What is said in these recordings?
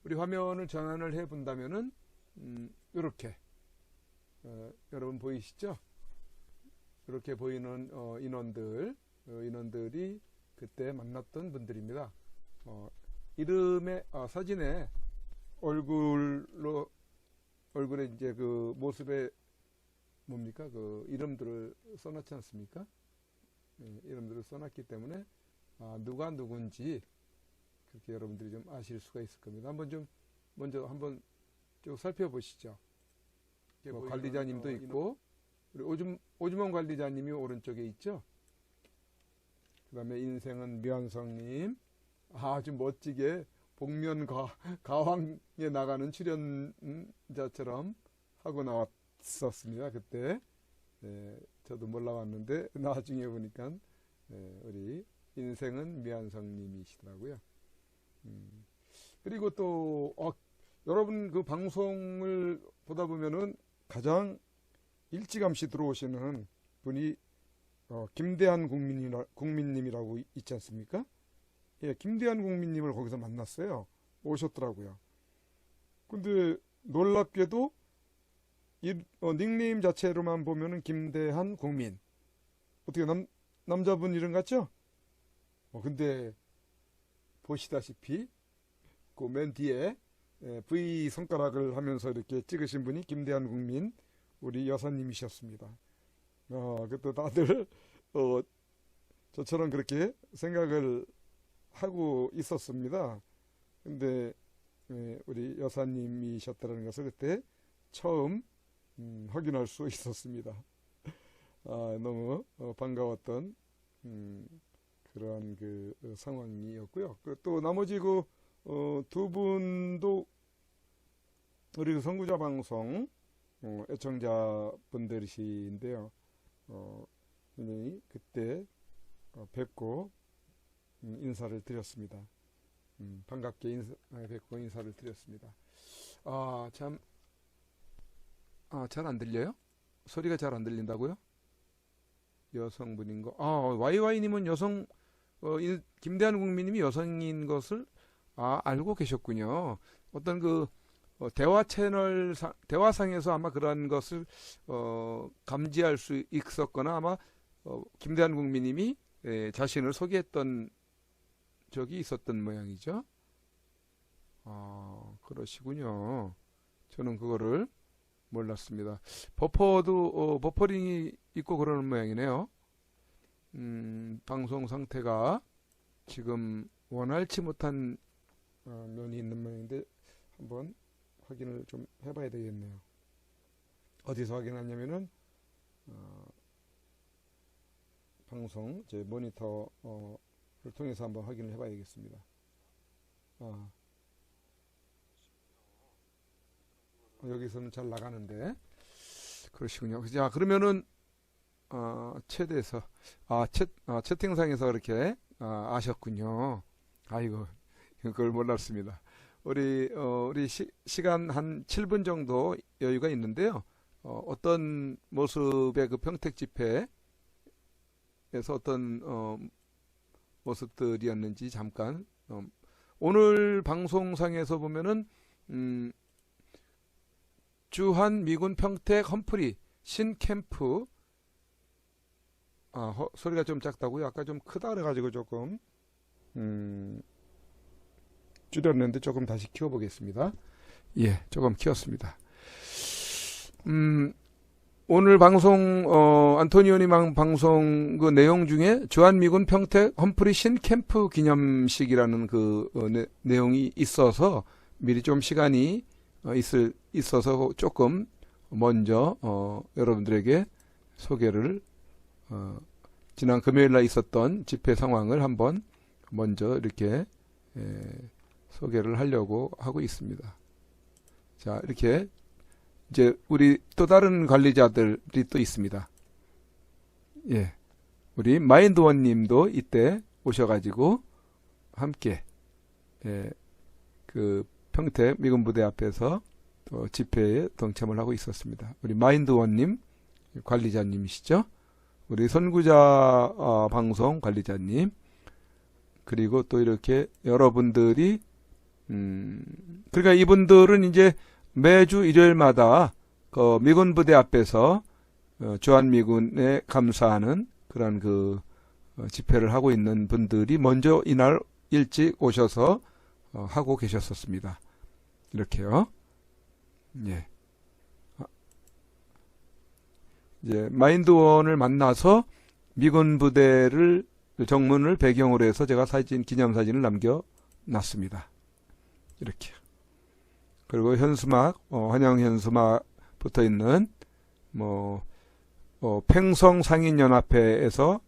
우리 화면을 전환을 해 본다면은 이렇게 여러분 보이시죠? 이렇게 보이는 인원들이 그때 만났던 분들입니다. 이름에 사진에 얼굴에 이제 그 모습에 뭡니까? 그 이름들을 써놨지 않습니까? 이름들을 써놨기 때문에 누가 누군지 그렇게 여러분들이 좀 아실 수가 있을 겁니다. 먼저 한번 쭉 살펴보시죠. 관리자님도 있고, 우리 오주먼 관리자님이 오른쪽에 있죠. 그 다음에 인생은 미완성님, 아주 멋지게 복면 가왕에 나가는 출연자처럼 하고 나왔었습니다. 그때 저도 몰라왔는데 나중에 보니까 우리 인생은 미완성님이시더라고요. 그리고 또 여러분 그 방송을 보다 보면은 가장 일찌감치 들어오시는 분이 김대한 국민님이라고 있지 않습니까? 예, 김대한 국민님을 거기서 만났어요. 오셨더라고요. 근데 놀랍게도 닉네임 자체로만 보면은 김대한 국민. 어떻게 남자분 이름 같죠? 근데 보시다시피 그 맨 뒤에 V 손가락을 하면서 이렇게 찍으신 분이 김대한 국민 우리 여사님이셨습니다. 그때 다들 저처럼 그렇게 생각을 하고 있었습니다. 근데 우리 여사님이셨다는 것을 그때 처음 확인할 수 있었습니다. 너무 반가웠던 그러한 그 상황이었고요. 또 나머지 두 분도 우리 그 선구자 방송 애청자분들이신데요. 그때 뵙고 인사를 드렸습니다. 반갑게 뵙고 인사를 드렸습니다. 잘 안 들려요? 소리가 잘 안 들린다고요? 여성분인 거. YY님은 김대한 국민님이 여성인 것을 알고 계셨군요. 어떤 대화 대화상에서 아마 그런 것을 감지할 수 있었거나 아마 김대한 국민님이 자신을 소개했던 적이 있었던 모양이죠. 그러시군요. 저는 그거를 몰랐습니다. 버퍼링이 있고 그러는 모양이네요. 방송 상태가 지금 원활치 못한 면이 있는 모양인데 한번 확인을 좀 해봐야 되겠네요. 어디서 확인하냐면은 방송 제 모니터를 통해서 한번 확인을 해봐야겠습니다. 여기서는 잘 나가는데 그러시군요. 자, 그러면은 채팅상에서 그렇게 아셨군요. 아이고, 그걸 몰랐습니다. 우리 시간 한 7분 정도 여유가 있는데요. 어떤 모습의 그 평택 집회에서 어떤 모습들이었는지 잠깐 오늘 방송상에서 보면은 주한 미군 평택 험프리 신캠프 소리가 좀 작다고요? 아까 좀 크다 그래가지고 조금 줄였는데 조금 다시 키워보겠습니다. 예, 조금 키웠습니다. 오늘 방송 안토니오님 방송 그 내용 중에 주한미군 평택 험프리 신캠프 기념식이라는 그 내용이 있어서 미리 좀 시간이 있어서 조금 먼저 여러분들에게 소개를 지난 금요일날 있었던 집회 상황을 한번 먼저 이렇게 소개를 하려고 하고 있습니다. 자, 이렇게 이제 우리 또 다른 관리자들이 또 있습니다. 예, 우리 마인드원님도 이때 오셔가지고 함께 그 평택 미군 부대 앞에서 또 집회에 동참을 하고 있었습니다. 우리 마인드원님 관리자님이시죠? 우리 선구자 방송 관리자님, 그리고 또 이렇게 여러분들이 그러니까 이분들은 이제 매주 일요일마다 그 미군 부대 앞에서 주한미군에 감사하는 그런 그 집회를 하고 있는 분들이 먼저 이날 일찍 오셔서 하고 계셨었습니다. 이렇게요. 예. 이제 마인드원을 만나서 미군 부대를 정문을 배경으로 해서 제가 기념사진을 남겨놨습니다. 이렇게. 그리고 현수막, 환영 현수막 붙어 있는 팽성 상인연합회에서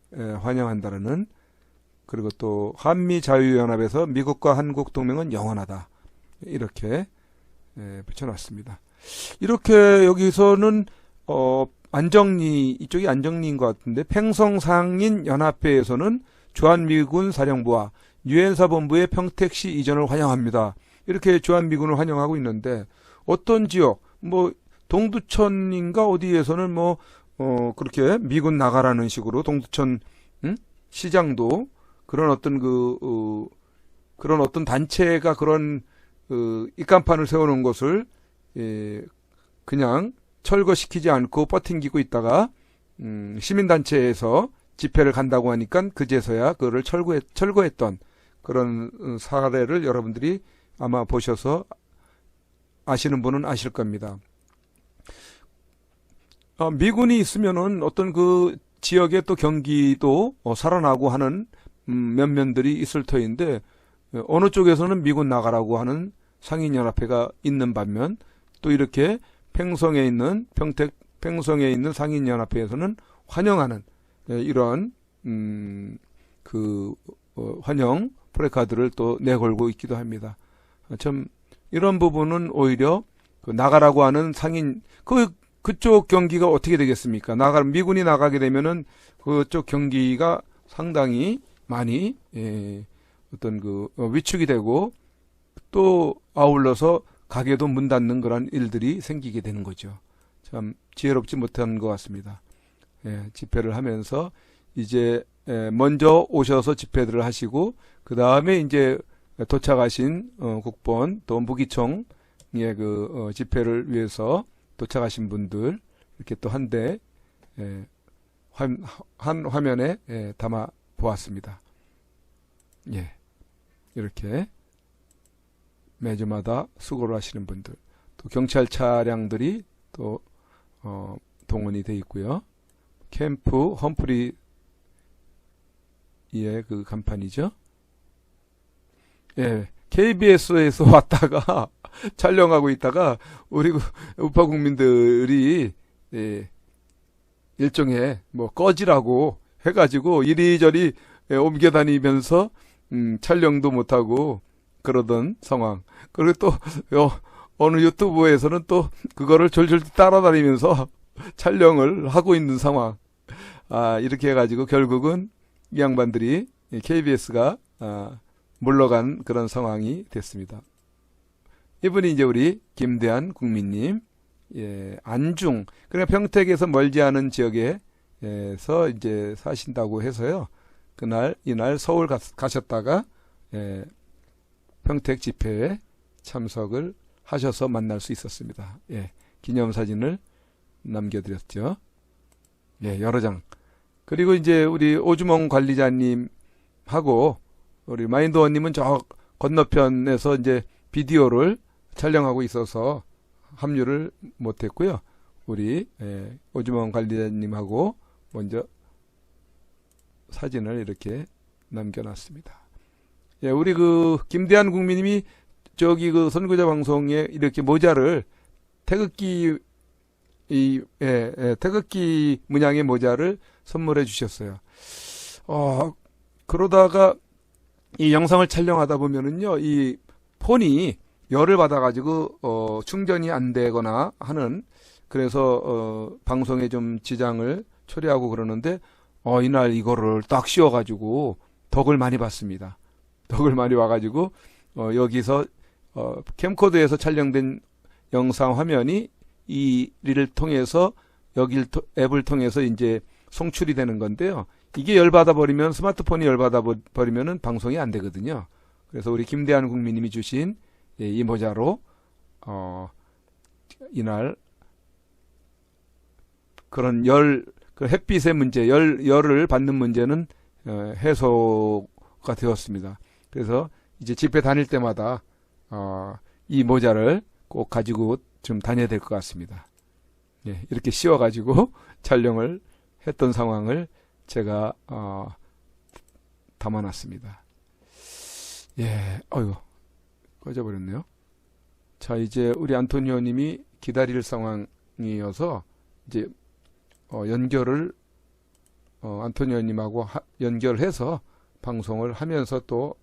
환영한다는, 그리고 또 한미자유연합에서 미국과 한국 동맹은 영원하다, 이렇게 붙여놨습니다. 이렇게 여기서는 안정리, 이쪽이 안정리인 것 같은데, 팽성상인연합회에서는 주한미군 사령부와 유엔사본부의 평택시 이전을 환영합니다. 이렇게 주한미군을 환영하고 있는데, 어떤 지역, 동두천인가 어디에서는 그렇게 미군 나가라는 식으로 동두천 시장도 그런 어떤 단체가 그런 입간판을 세우는 것을 그냥 철거시키지 않고 버팅기고 있다가 시민단체에서 집회를 간다고 하니까 그제서야 그거를 철거했던 그런 사례를 여러분들이 아마 보셔서 아시는 분은 아실 겁니다. 미군이 있으면은 어떤 그 지역의 또 경기도 살아나고 하는 면면들이 있을 터인데, 어느 쪽에서는 미군 나가라고 하는 상인연합회가 있는 반면, 또 이렇게 팽성에 있는 상인연합회에서는 환영하는 이런 환영 프래카드를 또 내걸고 있기도 합니다. 참 이런 부분은 오히려 나가라고 하는 그쪽 경기가 어떻게 되겠습니까? 미군이 나가게 되면은 그쪽 경기가 상당히 많이 어떤 위축이 되고, 또 아울러서 가게도 문 닫는 그런 일들이 생기게 되는 거죠. 참 지혜롭지 못한 것 같습니다. 집회를 하면서 이제 먼저 오셔서 집회들을 하시고, 그 다음에 이제 도착하신 국본 또 무기총의 집회를 위해서 도착하신 분들 이렇게 또 한 화면에 담아 보았습니다. 예, 이렇게 매주마다 수고를 하시는 분들, 또 경찰 차량들이 또 동원이 돼 있고요. 캠프 험프리의 그 간판이죠. 예, KBS에서 왔다가 촬영하고 있다가 우리 우파 국민들이 일종의 꺼지라고 해가지고 이리저리 옮겨 다니면서 촬영도 못하고 그러던 상황. 그리고 또 어느 유튜브에서는 또 그거를 졸졸 따라다니면서 촬영을 하고 있는 상황. 이렇게 해가지고 결국은 이 양반들이 KBS가 물러간 그런 상황이 됐습니다. 이분이 이제 우리 김대한 국민님, 안중, 그러니까 평택에서 멀지 않은 지역에서 이제 사신다고 해서요. 이날 서울 가셨다가 평택 집회에 참석을 하셔서 만날 수 있었습니다. 기념사진을 남겨드렸죠. 여러 장. 그리고 이제 우리 오주몽 관리자님하고 우리 마인드원님은 저 건너편에서 이제 비디오를 촬영하고 있어서 합류를 못했고요. 우리 오주몽 관리자님하고 먼저 사진을 이렇게 남겨놨습니다. 우리 김대한 국민님이 저기 선구자 방송에 이렇게 모자를 태극기 문양의 모자를 선물해 주셨어요. 그러다가 이 영상을 촬영하다 보면은요, 이 폰이 열을 받아가지고 충전이 안 되거나 하는, 그래서 방송에 좀 지장을 초래하고 그러는데 이날 이거를 딱 씌워가지고 덕을 많이 봤습니다. 덕을 많이 와가지고 여기서 캠코더에서 촬영된 영상 화면이 이를 통해서 여기 앱을 통해서 이제 송출이 되는 건데요. 이게 열받아 버리면, 스마트폰이 열받아 버리면은 방송이 안 되거든요. 그래서 우리 김대한 국민님이 주신 이 모자로 이날 그런 그 햇빛의 문제, 열을 받는 문제는 해소가 되었습니다. 그래서 이제 집회 다닐 때마다 이 모자를 꼭 가지고 좀 다녀야 될 것 같습니다. 예, 이렇게 씌워가지고 촬영을 했던 상황을 제가 담아놨습니다. 예, 어휴, 꺼져버렸네요. 자, 이제 우리 안토니오님이 기다릴 상황이어서 이제 연결을 안토니오님하고 연결해서 방송을 하면서 또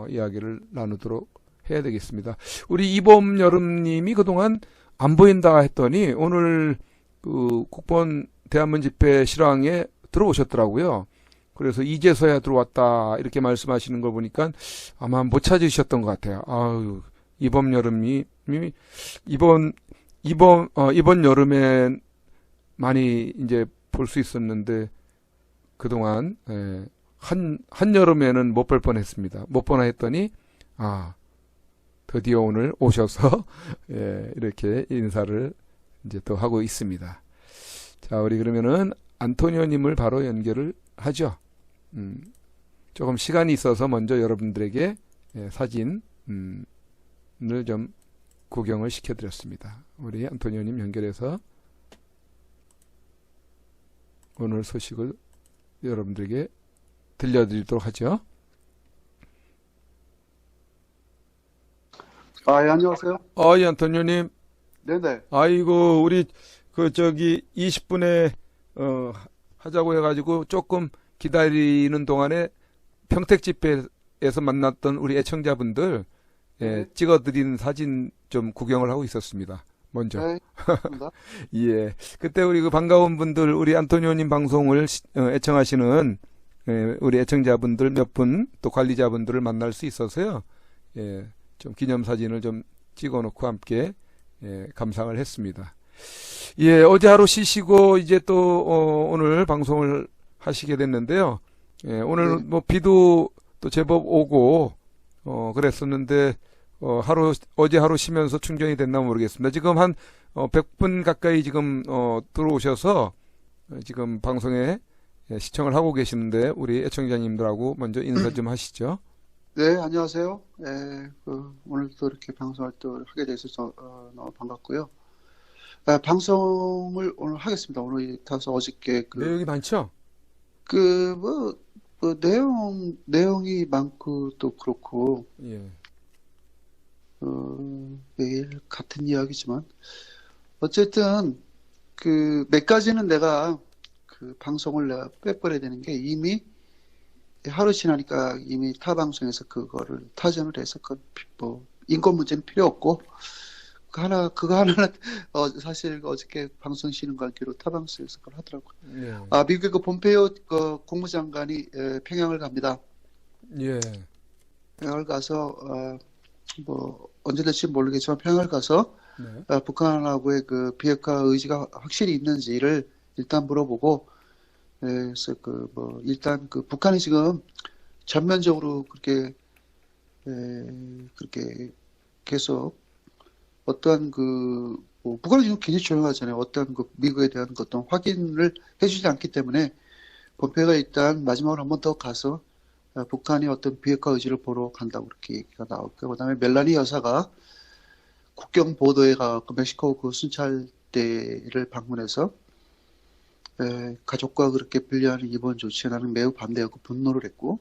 이야기를 나누도록 해야 되겠습니다. 우리 이봄 여름님이 그동안 안 보인다 했더니 오늘 그 국본 대한문 집회 실황에 들어오셨더라고요. 그래서 이제서야 들어왔다 이렇게 말씀하시는 걸 보니까 아마 못 찾으셨던 것 같아요. 아유, 이번 여름이 이번 여름에 많이 이제 볼 수 있었는데 그동안 한 여름에는 못 볼 뻔했습니다. 못 보나 했더니 드디어 오늘 오셔서 이렇게 인사를 이제 또 하고 있습니다. 자, 우리 그러면은 안토니오님을 바로 연결을 하죠. 조금 시간이 있어서 먼저 여러분들에게 사진을 좀 구경을 시켜드렸습니다. 우리 안토니오님 연결해서 오늘 소식을 여러분들에게 들려드리도록 하죠. 예, 안녕하세요. 예, 안토니오님. 네네. 아이고, 우리, 20분에, 하자고 해가지고 조금 기다리는 동안에 평택 집회에서 만났던 우리 애청자분들, 찍어드린 사진 좀 구경을 하고 있었습니다. 먼저. 네, 감사합니다. 예. 그때 우리 그 반가운 분들, 우리 안토니오님 방송을 애청하시는, 우리 애청자분들 몇 분, 또 관리자분들을 만날 수 있어서요. 좀 기념사진을 좀 찍어놓고 함께 감상을 했습니다. 예, 어제 하루 쉬시고 이제 또 오늘 방송을 하시게 됐는데요. 오늘 네. 뭐 비도 또 제법 오고 그랬었는데 어제 하루 쉬면서 충전이 됐나 모르겠습니다. 지금 한 100분 가까이 지금 들어오셔서 지금 방송에 시청을 하고 계시는데 우리 애청자님들하고 먼저 인사 좀 하시죠. 네, 안녕하세요. 오늘도 이렇게 방송을 또 하게 돼서 너무 반갑고요. 방송을 오늘 하겠습니다. 오늘 타서 어저께 내용이 많죠? 내용이 많고 또 그렇고, 예. 매일 같은 이야기지만, 어쨌든 몇 가지는 내가 방송을 내가 빼버려야 되는 게 이미 하루 지나니까 이미 타 방송에서 그거를 타전을 해서 뭐 인권 문제는 필요 없고 그거 하나는 사실 어저께 방송 쉬는 관계로 타 방송에서 그걸 하더라고요. 예. 미국의 폼페이오 국무장관이 평양을 갑니다. 예. 평양을 가서 뭐 언제 될지 모르겠지만 평양을 가서 네. 북한하고의 비핵화 의지가 확실히 있는지를 일단 물어보고, 그래서 일단 북한이 지금 전면적으로 그렇게 계속 어떠한 뭐 북한은 지금 굉장히 조용하잖아요. 어떠한 미국에 대한 어떤 확인을 해주지 않기 때문에 폼페이오가 일단 마지막으로 한 번 더 가서 북한이 어떤 비핵화 의지를 보러 간다고 그렇게 얘기가 나왔고요. 그다음에 멜라니 여사가 국경 보도에 가고 멕시코 순찰대를 방문해서 가족과 그렇게 분리하는 이번 조치에 나는 매우 반대하고 분노를 했고,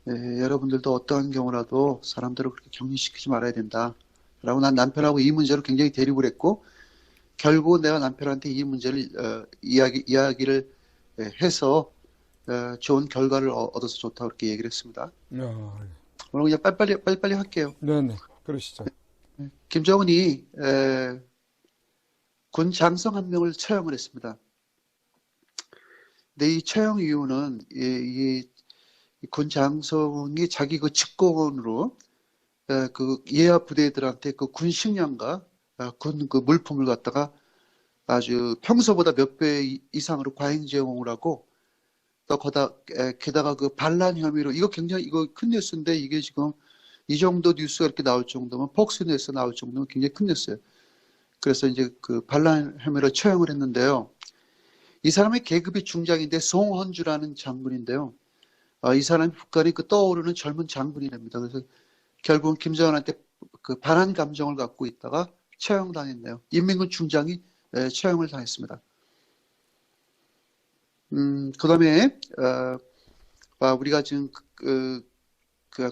여러분들도 어떠한 경우라도 사람들을 그렇게 격리시키지 말아야 된다. 라고 난 남편하고 이 문제로 굉장히 대립을 했고, 결국 내가 남편한테 이 문제를 이야기를 해서 좋은 결과를 얻어서 좋다고 그렇게 얘기를 했습니다. 오늘 그냥 빨리빨리 할게요. 네네. 그러시죠. 김정은이 군 장성 한 명을 처형을 했습니다. 근데 이 처형 이유는 이 군 장성이 자기 직권으로 예하 부대들한테 군 식량과 군 물품을 갖다가 아주 평소보다 몇 배 이상으로 과잉 제공을 하고, 또 게다가 반란 혐의로 이거 굉장히 큰 뉴스인데, 이게 지금 이 정도 뉴스가 이렇게 나올 정도면 폭스뉴스에 나올 정도면 굉장히 큰 뉴스예요. 그래서 이제 그 반란 혐의로 처형을 했는데요. 이 사람의 계급이 중장인데 송헌주라는 장군인데요. 이 사람이 북한이 그 떠오르는 젊은 장군이랍니다. 그래서 결국은 김정은한테 그 반한 감정을 갖고 있다가 처형당했네요. 인민군 중장이 처형을 당했습니다. 그다음에 우리가 지금 그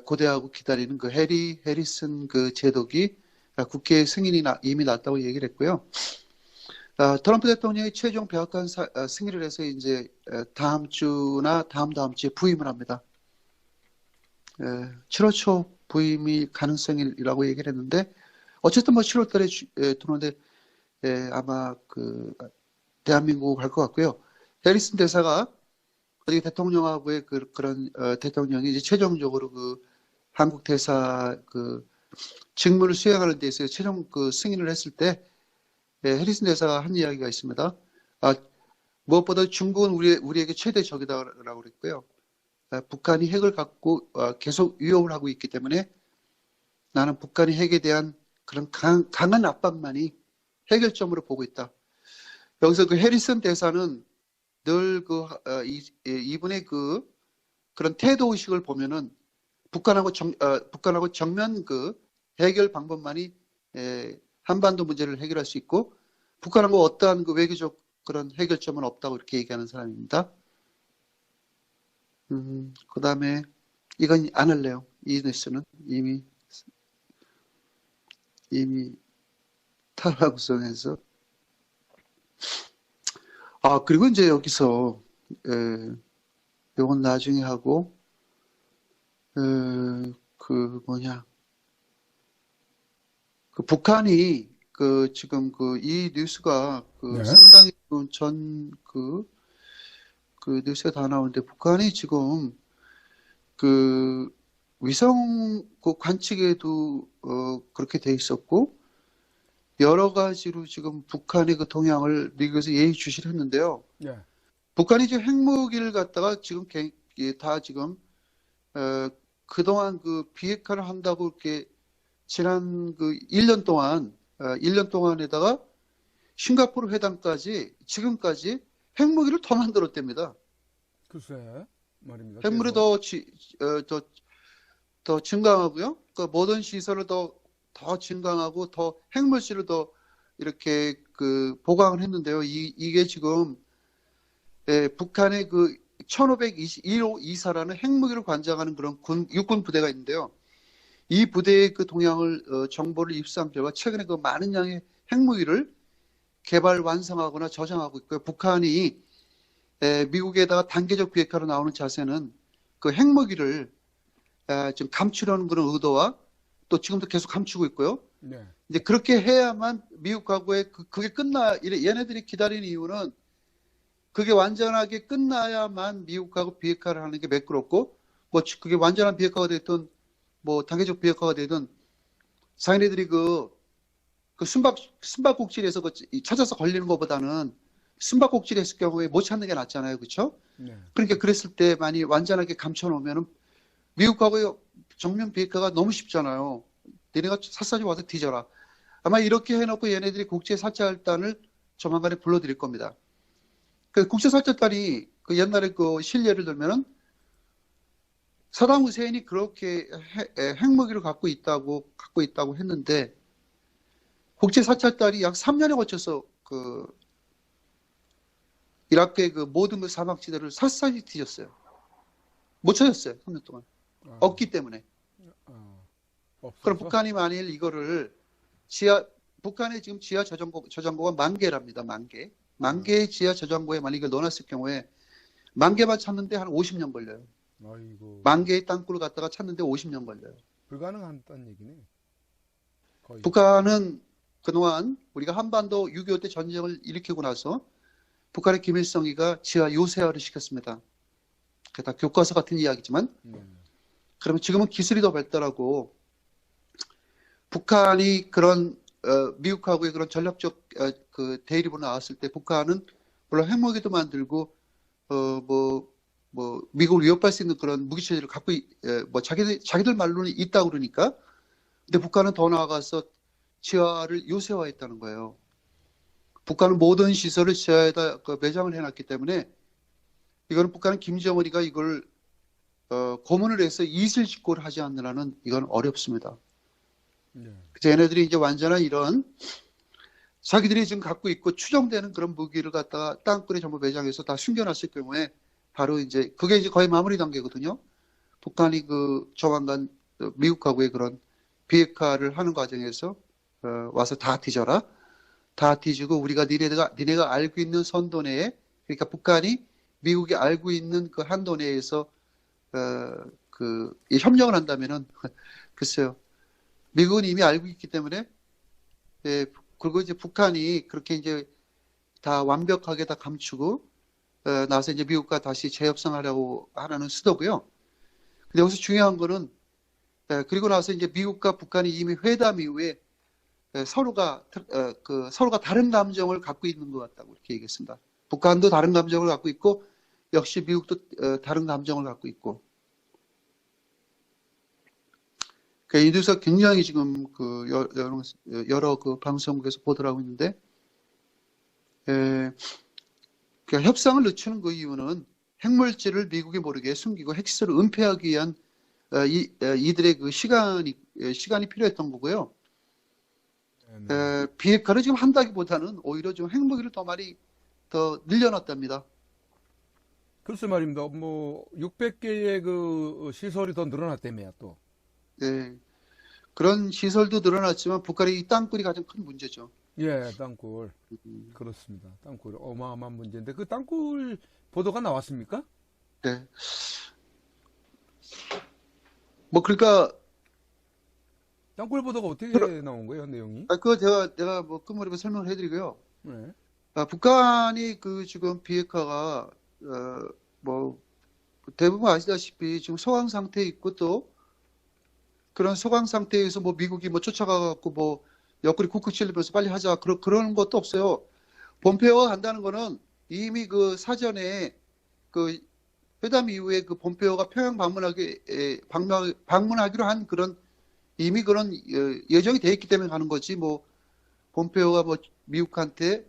고대하고 기다리는 그 해리슨 그 제독이 국회 승인이 이미 났다고 얘기를 했고요. 트럼프 대통령이 최종 백악관 승인을 해서 이제 다음 주나 다음 주에 부임을 합니다. 7월 초 부임이 가능성이라고 얘기를 했는데 어쨌든 뭐 7월 달에 들어오는데 아마 그 대한민국 갈 것 같고요. 해리슨 대사가 어떻게 대통령하고의 그런 대통령이 이제 최종적으로 그 한국 대사 그 직무를 수행하는 데 있어서 최종 그 승인을 했을 때 해리슨 대사가 한 이야기가 있습니다. 무엇보다 중국은 우리에게 최대 적이다라고 그랬고요. 북한이 핵을 갖고 계속 위협을 하고 있기 때문에 나는 북한이 핵에 대한 그런 강한 압박만이 해결점으로 보고 있다. 여기서 그 해리슨 대사는 늘 이분의 그런 태도 의식을 보면은 북한하고 정면 그 해결 방법만이 한반도 문제를 해결할 수 있고 북한하고 어떠한 그 외교적 그런 해결점은 없다고 이렇게 얘기하는 사람입니다. 그 다음에 이건 안 할래요. 이 뉴스는 이미 탈락구성해서 그리고 이제 여기서 이건 나중에 하고 그 북한이 지금 이 뉴스가 네. 상당히 그 뉴스에 다 나오는데 북한이 지금 위성 관측에도 그렇게 돼 있었고 여러 가지로 지금 북한의 그 동향을 미국에서 예의주시를 했는데요. 네. 북한이 지금 핵무기를 갖다가 지금 다 지금 그동안 그 비핵화를 한다고 이렇게 지난 1년 동안에다가 싱가포르 회담까지 지금까지 핵무기를 더 만들었답니다. 글쎄 말입니다. 핵무기 더 증강하고요. 그 모든 시설을 더 증강하고 더 핵물질을 더 이렇게 보강을 했는데요. 이게 지금 북한의 1521호 2사라는 핵무기를 관장하는 그런 육군 부대가 있는데요. 이 부대의 그 동향을 정보를 입수한 결과 최근에 많은 양의 핵무기를 개발 완성하거나 저장하고 있고요. 북한이 미국에다가 단계적 비핵화로 나오는 자세는 그 핵무기를 좀 감추려는 그런 의도와 또 지금도 계속 감추고 있고요. 네. 이제 그렇게 해야만 미국하고의 그게 얘네들이 기다리는 이유는 그게 완전하게 끝나야만 미국하고 비핵화를 하는 게 매끄럽고 뭐 그게 완전한 비핵화가 됐든 뭐 단계적 비핵화가 되든 자기네들이 숨바꼭질에서 찾아서 걸리는 것보다는 숨바꼭질 했을 경우에 못 찾는 게 낫잖아요. 그렇죠? 네. 그러니까 그랬을 때 많이 완전하게 감춰놓으면 미국하고의 정면 비핵화가 너무 쉽잖아요. 너네가 샅샅이 와서 뒤져라. 아마 이렇게 해놓고 얘네들이 국제사찰단을 조만간에 불러드릴 겁니다. 그 국제사찰단이 옛날에 실례를 들면은 사담 후세인이 그렇게 핵무기를 갖고 있다고 했는데 국제사찰단이 약 3년에 걸쳐서 이라크의 모든 사막지대를 샅샅이 뒤졌어요. 못 찾았어요. 3년 동안. 없기 때문에. 그럼 북한이 만일 이거를 북한의 지금 지하 저장고가 10,000개랍니다. 10,000개. 10,000개의 지하 저장고에 만일 이걸 넣어놨을 경우에 10,000개만 찾는데 한 50년 걸려요. 아이고. 10,000개의 땅굴을 갖다가 찾는데 50년 걸려요. 불가능하다는 얘기네. 거의. 북한은 그동안 우리가 한반도 6.25 때 전쟁을 일으키고 나서 북한의 김일성이가 지하 요새화를 시켰습니다. 그게 다 교과서 같은 이야기지만 그러면 지금은 기술이 더 발달하고 북한이 그런 미국하고의 그런 전략적 대립으로 나왔을 때 북한은 물론 핵무기도 만들고 뭐 뭐 미국을 위협할 수 있는 그런 무기 체제를 갖고 뭐 자기들 말로는 있다고 그러니까. 근데 북한은 더 나아가서 지하를 요새화했다는 거예요. 북한은 모든 시설을 지하에다 매장을 해놨기 때문에 이거는 북한은 김정은이가 이걸 고문을 해서 이슬직고를 하지 않는 한은 이건 어렵습니다. 네. 그래서 얘네들이 이제 완전한 이런 자기들이 지금 갖고 있고 추정되는 그런 무기를 갖다가 땅굴에 전부 매장해서 다 숨겨놨을 경우에 바로 이제 그게 이제 거의 마무리 단계거든요. 북한이 그 조만간 미국하고의 그런 비핵화를 하는 과정에서 와서 다 뒤져라. 다 뒤지고 우리가 니네가 알고 있는 선도 내에, 그러니까 북한이 미국이 알고 있는 그 한도 내에서 이 협력을 한다면은 글쎄요. 미국은 이미 알고 있기 때문에 그리고 이제 북한이 그렇게 이제 다 완벽하게 다 감추고 나서 이제 미국과 다시 재협상하려고 하는 수도고요. 근데 여기서 중요한 거는 그리고 나서 이제 미국과 북한이 이미 회담 이후에 서로가 다른 감정을 갖고 있는 것 같다고 이렇게 얘기했습니다. 북한도 다른 감정을 갖고 있고 역시 미국도 다른 감정을 갖고 있고. 이 뉴스가 굉장히 지금 여러 그 방송국에서 보도를 하고 있는데 협상을 늦추는 그 이유는 핵물질을 미국이 모르게 숨기고 핵시설을 은폐하기 위한 이들의 그 시간이 필요했던 거고요. 비핵화를 지금 한다기보다는 오히려 좀 핵무기를 더 많이 더 늘려놨답니다. 글쎄 말입니다. 뭐 600개의 그 시설이 더 늘어났다며요, 또. 네. 그런 시설도 늘어났지만 북한의 이 땅굴이 가장 큰 문제죠. 예, 땅굴. 그렇습니다. 땅굴 어마어마한 문제인데 그 땅굴 보도가 나왔습니까? 네. 뭐 그러니까 땅굴 보도가 어떻게 나온 거예요, 내용이? 그거 내가 뭐 끝머리로 설명을 해드리고요. 네. 북한이 그 지금 비핵화가 뭐 대부분 아시다시피 지금 소강 상태에 있고 또 그런 소강 상태에서 뭐 미국이 뭐 쫓아가 갖고 뭐 옆구리 쿡쿡 찔리면서 빨리 하자 그런 것도 없어요. 폼페오가 간다는 거는 이미 그 사전에 그 회담 이후에 그 폼페오가 평양 방문하기로 한 그런 이미 그런 예정이 돼 있기 때문에 가는 거지. 뭐 폼페오가 뭐 미국한테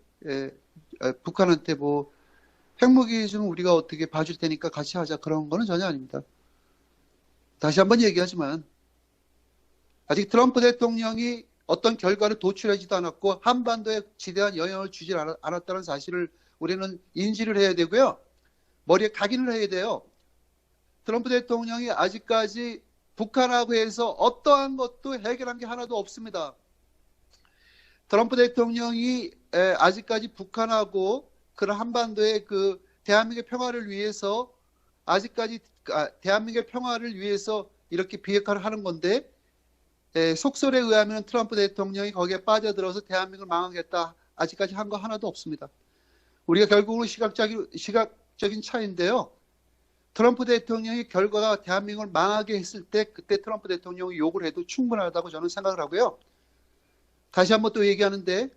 북한한테 뭐 핵무기 좀 우리가 어떻게 봐줄 테니까 같이 하자 그런 거는 전혀 아닙니다. 다시 한번 얘기하지만 아직 트럼프 대통령이 어떤 결과를 도출하지도 않았고 한반도에 지대한 영향을 주지 않았다는 사실을 우리는 인지를 해야 되고요. 머리에 각인을 해야 돼요. 트럼프 대통령이 아직까지 북한하고 해서 어떠한 것도 해결한 게 하나도 없습니다. 트럼프 대통령이 아직까지 북한하고 그런 한반도의 그 대한민국의 평화를 위해서 아직까지 대한민국의 평화를 위해서 이렇게 비핵화를 하는 건데 속설에 의하면 트럼프 대통령이 거기에 빠져들어서 대한민국을 망하겠다. 아직까지 한 거 하나도 없습니다. 우리가 결국은 시각적인 차이인데요. 트럼프 대통령이 결과가 대한민국을 망하게 했을 때 그때 트럼프 대통령이 욕을 해도 충분하다고 저는 생각을 하고요. 다시 한번 또 얘기하는데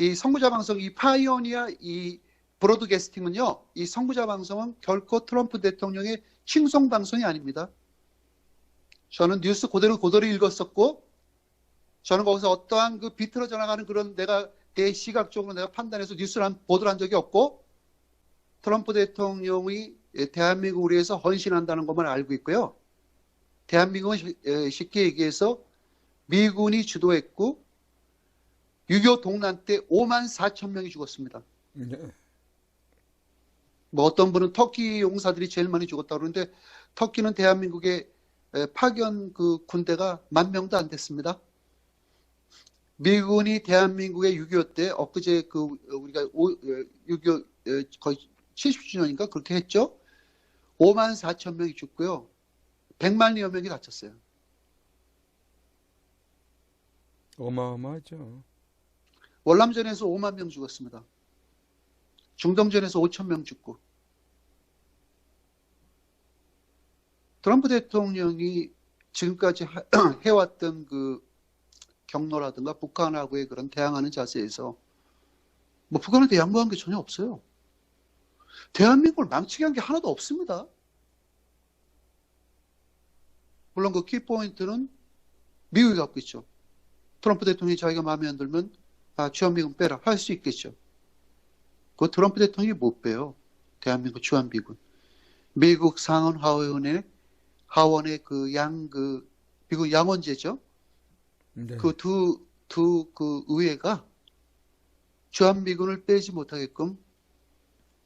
이 선구자 방송, 이 파이오니아, 이 브로드캐스팅은요. 이 선구자 방송은 결코 트럼프 대통령의 칭송 방송이 아닙니다. 저는 뉴스 그대로 읽었었고 저는 거기서 어떠한 그 비틀어져 나가는 그런 내 시각적으로 내가 판단해서 뉴스를 보도를 한 적이 없고 트럼프 대통령이 대한민국을 위해서 헌신한다는 것만 알고 있고요. 대한민국은 쉽게 얘기해서 미군이 주도했고 6.25 동란 때 5만 4천 명이 죽었습니다. 네. 뭐 어떤 분은 터키 용사들이 제일 많이 죽었다고 그러는데 터키는 대한민국의 파견 그 군대가 10,000명도 안 됐습니다. 미군이 대한민국의 6.25 때 엊그제 그 우리가 6.25 거의 70주년인가 그렇게 했죠. 5만 4천 명이 죽고요. 100만여 명이 다쳤어요. 어마어마하죠. 월남전에서 5만 명 죽었습니다. 중동전에서 5천 명 죽고. 트럼프 대통령이 지금까지 해왔던 그 경로라든가 북한하고의 그런 대항하는 자세에서 뭐 북한한테 양보한 게 전혀 없어요. 대한민국을 망치게 한 게 하나도 없습니다. 물론 그 키포인트는 미국이 갖고 있죠. 트럼프 대통령이 자기가 마음에 안 들면 주한미군 빼라 할 수 있겠죠. 그 트럼프 대통령이 못 빼요. 대한민국 주한미군. 미국 상원 하원의 미국 양원제죠. 네. 그 그 의회가 주한미군을 빼지 못하게끔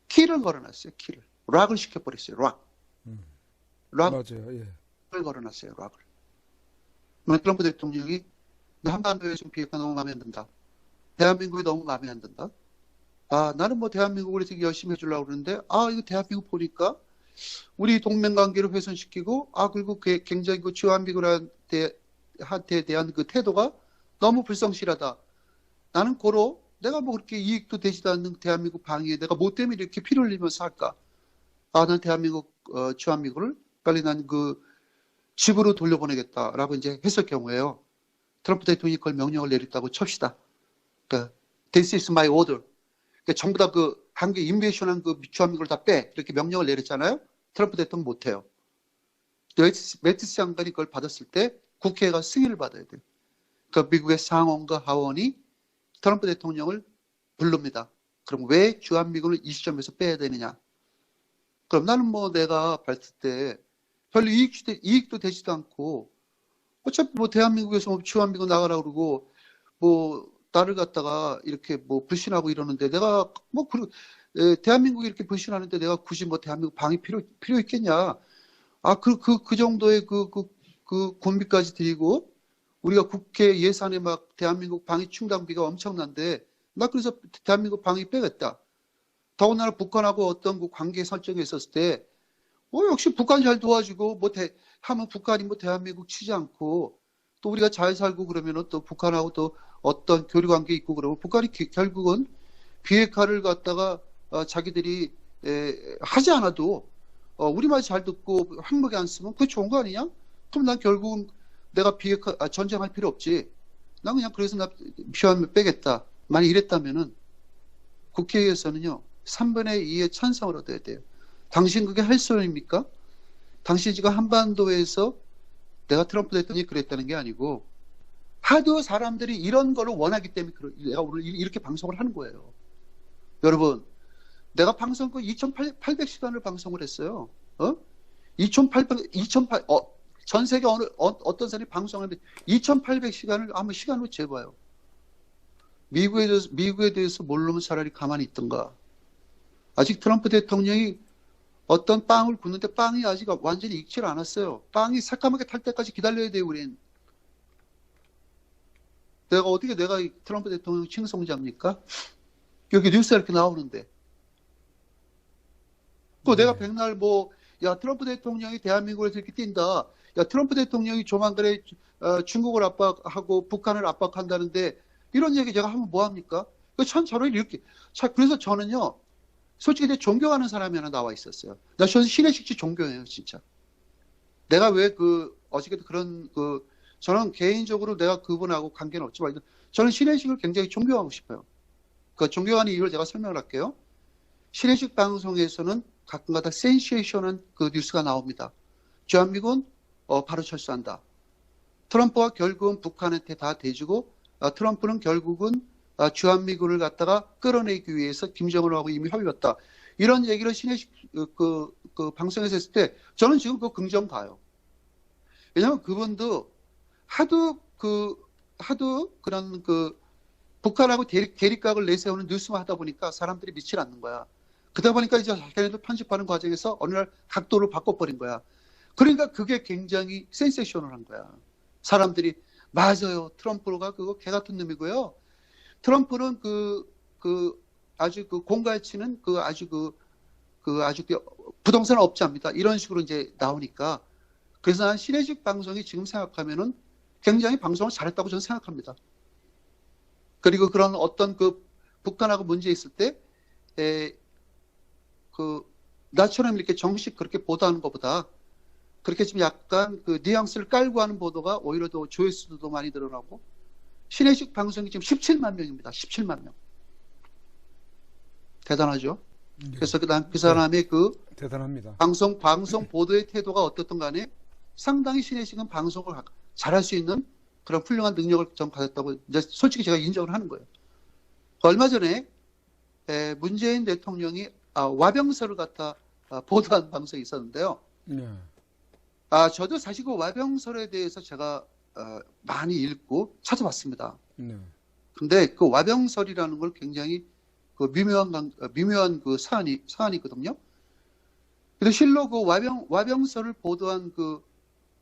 키를 걸어놨어요. 키를. 락을 시켜버렸어요. 락. 락을 맞아요. 예. 걸어놨어요. 락을. 트럼프 대통령이 한반도에 좀 비핵화 너무 마음에 안 든다. 대한민국이 너무 마음에 안 든다. 나는 뭐 대한민국을 되게 열심히 해주려고 그러는데, 이거 대한민국 보니까 우리 동맹관계를 훼손시키고, 그리고 굉장히 그 주한미군한테 대한 그 태도가 너무 불성실하다. 나는 고로 내가 뭐 그렇게 이익도 되지도 않는 대한민국 방위에 내가 뭐 때문에 이렇게 피를 흘리면서 할까? 난 대한민국, 주한미군을 빨리 난 그 집으로 돌려보내겠다라고 이제 했을 경우에요. 트럼프 대통령이 그걸 명령을 내렸다고 칩시다. 그러니까 This is my order. 그러니까 전부 다 그 한국에 인베이션한 그 주한미군을 다 빼. 이렇게 명령을 내렸잖아요. 트럼프 대통령 못해요. 매티스 장관이 그걸 받았을 때 국회가 승인을 받아야 돼요. 그러니까 미국의 상원과 하원이 트럼프 대통령을 부릅니다. 그럼 왜 주한미군을 이 시점에서 빼야 되느냐? 그럼 나는 뭐 내가 봤을 때 별로 이익도 되지도 않고 어차피 뭐 대한민국에서 뭐 주한미군 나가라 그러고 뭐 나를 갖다가 이렇게 뭐 불신하고 이러는데 내가 뭐 대한민국이 이렇게 불신하는데 내가 굳이 뭐 대한민국 방위 필요 있겠냐? 그 정도의 그 군비까지 드리고 우리가 국회 예산에 막 대한민국 방위 충당비가 엄청난데 나 그래서 대한민국 방위 빼겠다. 더군다나 북한하고 어떤 그 관계 설정에 있었을 때 역시 북한 잘 도와주고 하면 북한이 뭐 대한민국 치지 않고 또 우리가 잘 살고 그러면은 또 북한하고 또 어떤 교류 관계 있고 그러면 북한이 결국은 비핵화를 갖다가 자기들이 하지 않아도 우리 말 잘 듣고 핵무기 안 쓰면 그게 좋은 거 아니냐? 그럼 난 결국은 내가 전쟁할 필요 없지. 난 그냥 그래서 나 주한미군 빼겠다. 만약 이랬다면은 국회에서는요 3분의 2의 찬성을 얻어야 돼요. 당신 그게 할 소리입니까? 당신 지금 한반도에서 내가 트럼프 대통령이 그랬다는 게 아니고 하도 사람들이 이런 거를 원하기 때문에 내가 오늘 이렇게 방송을 하는 거예요. 여러분, 내가 방송 2,800시간을 방송을 했어요. 2,800, 전 세계 어떤 사람이 방송하는데 2,800시간을 한번 시간으로 재봐요. 미국에 대해서 모르면 차라리 가만히 있던가. 아직 트럼프 대통령이 어떤 빵을 굽는데 빵이 아직 완전히 익질 않았어요. 빵이 새까맣게 탈 때까지 기다려야 돼요, 우린. 내가 트럼프 대통령 칭송자입니까? 여기 뉴스에 이렇게 나오는데. 내가 백날 트럼프 대통령이 대한민국에서 이렇게 뛴다. 트럼프 대통령이 조만간에 중국을 압박하고 북한을 압박한다는데 이런 얘기 제가 하면 뭐합니까? 저를 이렇게. 그래서 저는요, 솔직히 내 존경하는 사람이 하나 나와 있었어요. 저는 신혜식 존경해요, 진짜. 내가 왜 어저께도 저는 개인적으로 내가 그분하고 관계는 없지만, 저는 신혜식을 굉장히 존경하고 싶어요. 존경하는 이유를 제가 설명을 할게요. 신혜식 방송에서는 가끔가다 센세이션한 뉴스가 나옵니다. 주한미군, 바로 철수한다. 트럼프가 결국은 북한한테 다 대주고, 트럼프는 결국은 주한미군을 갖다가 끌어내기 위해서 김정은하고 이미 협의했다. 이런 얘기를 신혜식 방송에서 했을 때 저는 지금 긍정 봐요. 왜냐하면 그분도 하도 그런 북한하고 대립각을 내세우는 뉴스만 하다 보니까 사람들이 믿질 않는 거야. 그러다 보니까 이제 자기네들 편집하는 과정에서 어느 날 각도를 바꿔버린 거야. 그러니까 그게 굉장히 센세이셔널한 거야. 사람들이 맞아요. 트럼프가 개 같은 놈이고요. 트럼프는 아주 공갈치는 아주 부동산 업자입니다. 이런 식으로 이제 나오니까. 그래서 난 신혜식 방송이 지금 생각하면은 굉장히 방송을 잘했다고 저는 생각합니다. 그리고 그런 어떤 북한하고 문제 있을 때, 나처럼 이렇게 정식 그렇게 보도하는 것보다 그렇게 좀 약간 뉘앙스를 깔고 하는 보도가 오히려 더 조회수도 많이 늘어나고, 신혜식 방송이 지금 17만 명입니다. 17만 명. 대단하죠? 그래서 그 사람의 그 대단합니다. 방송 보도의 태도가 어떻든 간에 상당히 신혜식은 방송을 잘할 수 있는 그런 훌륭한 능력을 좀 가졌다고 이제 솔직히 제가 인정을 하는 거예요. 얼마 전에 문재인 대통령이 와병설을 갖다 보도한 방송이 있었는데요. 네. 저도 사실 그 와병설에 대해서 제가 많이 읽고 찾아봤습니다. 네. 근데 그 와병설이라는 걸 굉장히 그 미묘한 그 사안이거든요. 근데 실로 그 와병설을 보도한 그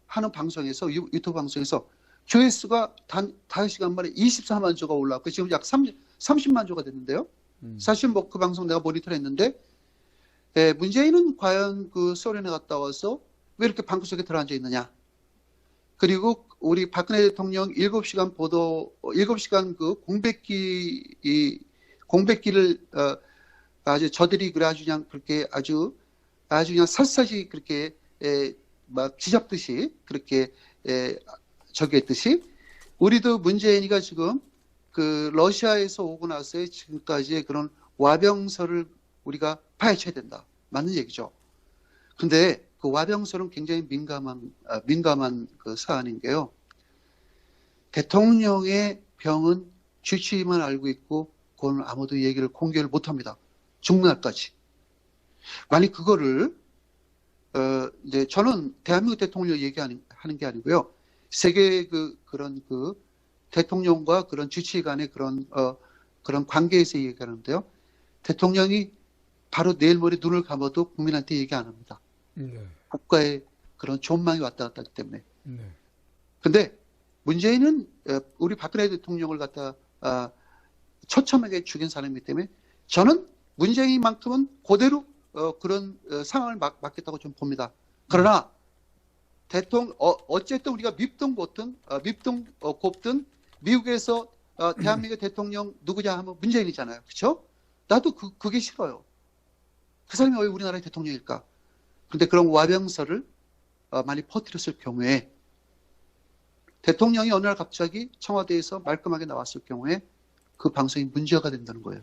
하는 방송에서 유튜브 방송에서 조회수가 단 5시간 만에 24만 조가 올라왔고 지금 약 30만 조가 됐는데요. 사실 뭐 그 방송 내가 모니터를 했는데 문재인은 과연 그 소련에 갔다 와서 왜 이렇게 방구석에 들어앉아 있느냐. 그리고 우리 박근혜 대통령 7시간 그 공백기를 아주 저들이 그래 아주 그냥 그렇게 아주 그냥 샅샅이 그렇게 막 쥐잡듯이 그렇게 저기 했듯이 우리도 문재인이가 지금 그 러시아에서 오고 나서의 지금까지의 그런 와병설을 우리가 파헤쳐야 된다. 맞는 얘기죠. 근데 그 와병설은 굉장히 민감한 그 사안인 게요. 대통령의 병은 주치의만 알고 있고 그건 아무도 공개를 못 합니다. 죽는 날까지. 만약 그거를 이제 저는 대한민국 대통령 얘기하는 게 아니고요. 세계 그런 대통령과 그런 주치의 간의 그런 관계에서 얘기하는데요. 대통령이 바로 내일 모레 눈을 감아도 국민한테 얘기 안 합니다. 네. 국가의 그런 존망이 왔다 갔다 하기 때문에. 네. 근데 문재인은 우리 박근혜 대통령을 갖다 처참하게 죽인 사람이기 때문에 저는 문재인만큼은 그대로 그런 상황을 막겠다고 좀 봅니다. 그러나 어쨌든 우리가 밉든 곱든 미국에서 대한민국 대통령 누구냐 하면 문재인이잖아요. 그렇죠? 나도 그게 싫어요. 그 사람이 왜 우리나라의 대통령일까? 그런데 그런 와병설을 많이 퍼뜨렸을 경우에 대통령이 어느 날 갑자기 청와대에서 말끔하게 나왔을 경우에 그 방송이 문제가 된다는 거예요.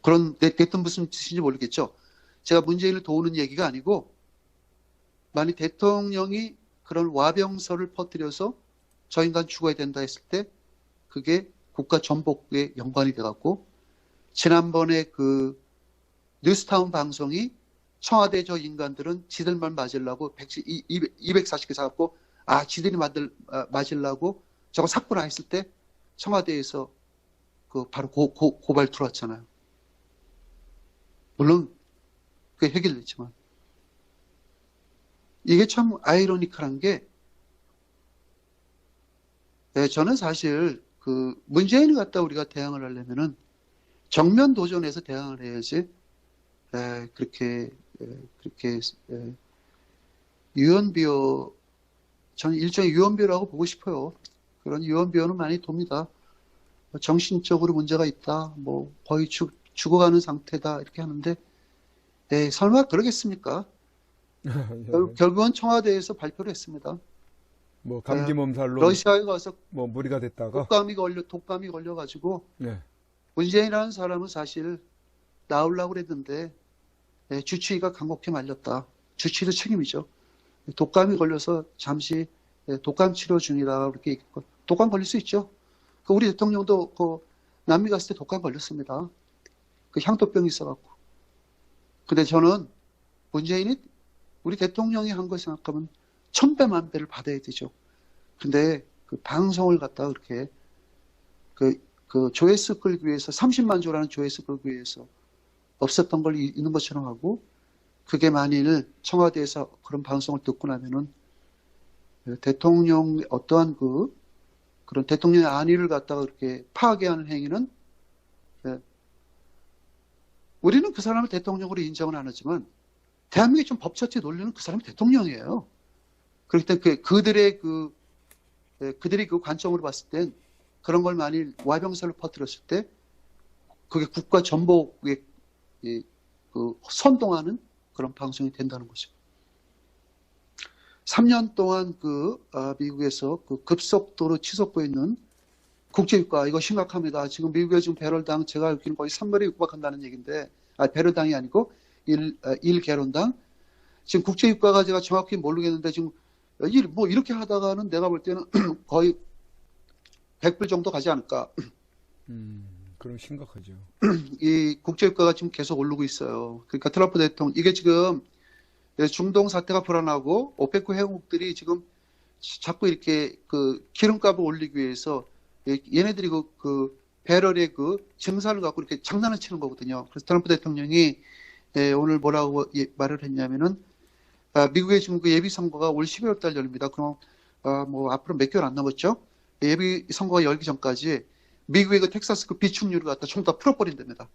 그런 됐든 무슨 뜻인지 모르겠죠. 제가 문재인을 도우는 얘기가 아니고 만약 대통령이 그런 와병설을 퍼뜨려서 저 인간 죽어야 된다 했을 때 그게 국가 전복에 연관이 돼갖고 지난번에 그 뉴스타운 방송이 청와대 저 인간들은 지들만 맞으려고 240개 사갖고 지들이 맞으려고 저거 샀구나 했을 때 청와대에서 바로 고발 들어왔잖아요. 물론 그게 해결됐지만 이게 참 아이러니컬한 게 저는 사실 그 문재인을 갖다 우리가 대항을 하려면은 정면 도전해서 대항을 해야지 그렇게 유언비어 저는 일종의 유언비어라고 보고 싶어요. 그런 유언비어는 많이 돕니다. 정신적으로 문제가 있다, 뭐 거의 죽어가는 상태다 이렇게 하는데 설마 그러겠습니까? 결국은 청와대에서 발표를 했습니다. 뭐 감기 몸살로 러시아에 가서 뭐 무리가 됐다가 독감이 걸려가지고 네. 문재인이라는 사람은 사실 나오려고 그랬는데 주치의가 간곡히 말렸다. 주치의도 책임이죠. 독감이 걸려서 잠시 독감 치료 중이다 이렇게 얘기했고 독감 걸릴 수 있죠. 우리 대통령도 남미 갔을 때 독감 걸렸습니다. 향토병이 있어갖고. 근데 저는 문재인이 우리 대통령이 한 걸 생각하면 1000배 만배를 받아야 되죠. 근데 그 방송을 갖다가 그렇게 그 조회수 끌기 위해서 30만 조라는 조회수 끌기 위해서 없었던 걸 있는 것처럼 하고 그게 만일 청와대에서 그런 방송을 듣고 나면은 대통령 어떠한 그런 대통령의 안위를 갖다가 그렇게 파괴하는 행위는 우리는 그 사람을 대통령으로 인정은 안 하지만 대한민국의 좀 법처치 논리는 그 사람이 대통령이에요. 그렇기 때문에 그들의 그 관점으로 봤을 땐 그런 걸 만일 와병설을 퍼뜨렸을 때 그게 국가 전복에 선동하는 그런 방송이 된다는 거죠. 3년 동안 미국에서 급속도로 치솟고 있는 국제유가 이거 심각합니다. 지금 미국의 지금 배럴당 제가 알기로는 거의 3불에 육박한다는 얘기인데, 배럴당이 아니고 1개론당 지금 국제유가가 제가 정확히 모르겠는데 지금 뭐 이렇게 하다가는 내가 볼 때는 거의 100불 정도 가지 않을까. 그럼 심각하죠. 이 국제유가가 지금 계속 오르고 있어요. 그러니까 트럼프 대통령 이게 지금 중동 사태가 불안하고 오페크 회원국들이 지금 자꾸 이렇게 그 기름값을 올리기 위해서 얘네들이 그 배럴의 그 증산을 갖고 이렇게 장난을 치는 거거든요. 그래서 트럼프 대통령이 오늘 뭐라고 말을 했냐면은 미국의 지금 그 예비 선거가 올 11월 달 열립니다. 그럼 뭐 앞으로 몇 개월 안 남았죠? 예비 선거가 열기 전까지 미국의 그 텍사스 그 비축률을 갖다 전부 다 풀어버린답니다.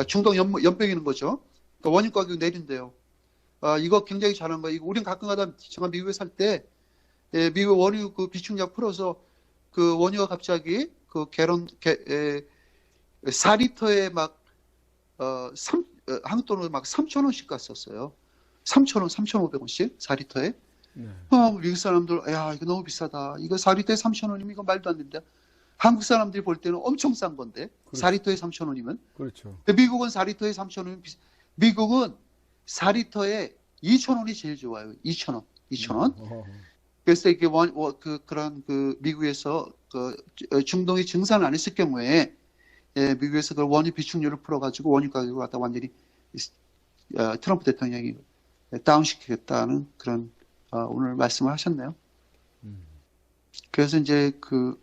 중동 연병이는 거죠. 그러니까 원유 가격이 내린대요. 이거 굉장히 잘한 거예요. 우린 가끔가다 제가 미국에 살 때 미국 원유 그 비축량 풀어서 그 원유가 갑자기 그 4리터에 막 한국 돈으로 막 3,000원씩 갔었어요. 3,000원, 3,500원씩 4리터에. 네. 미국 사람들 야 이거 너무 비싸다. 이거 4리터에 3,000원이면 이거 말도 안 된다. 한국 사람들이 볼 때는 엄청 싼 건데. 그렇죠. 4리터에 3,000원이면. 그렇죠. 근데 미국은 4리터에 3,000원이면 미국은 4리터에 2,000원이 제일 좋아요. 2,000원. 2,000원. 그래서 이게 그런 그 미국에서 그 중동이 증산을 안 했을 경우에 미국에서 그 원유 비축률을 풀어가지고 원유 가격을 갖다 완전히 트럼프 대통령이 다운시키겠다는 그런 오늘 말씀을 하셨네요. 그래서 이제 그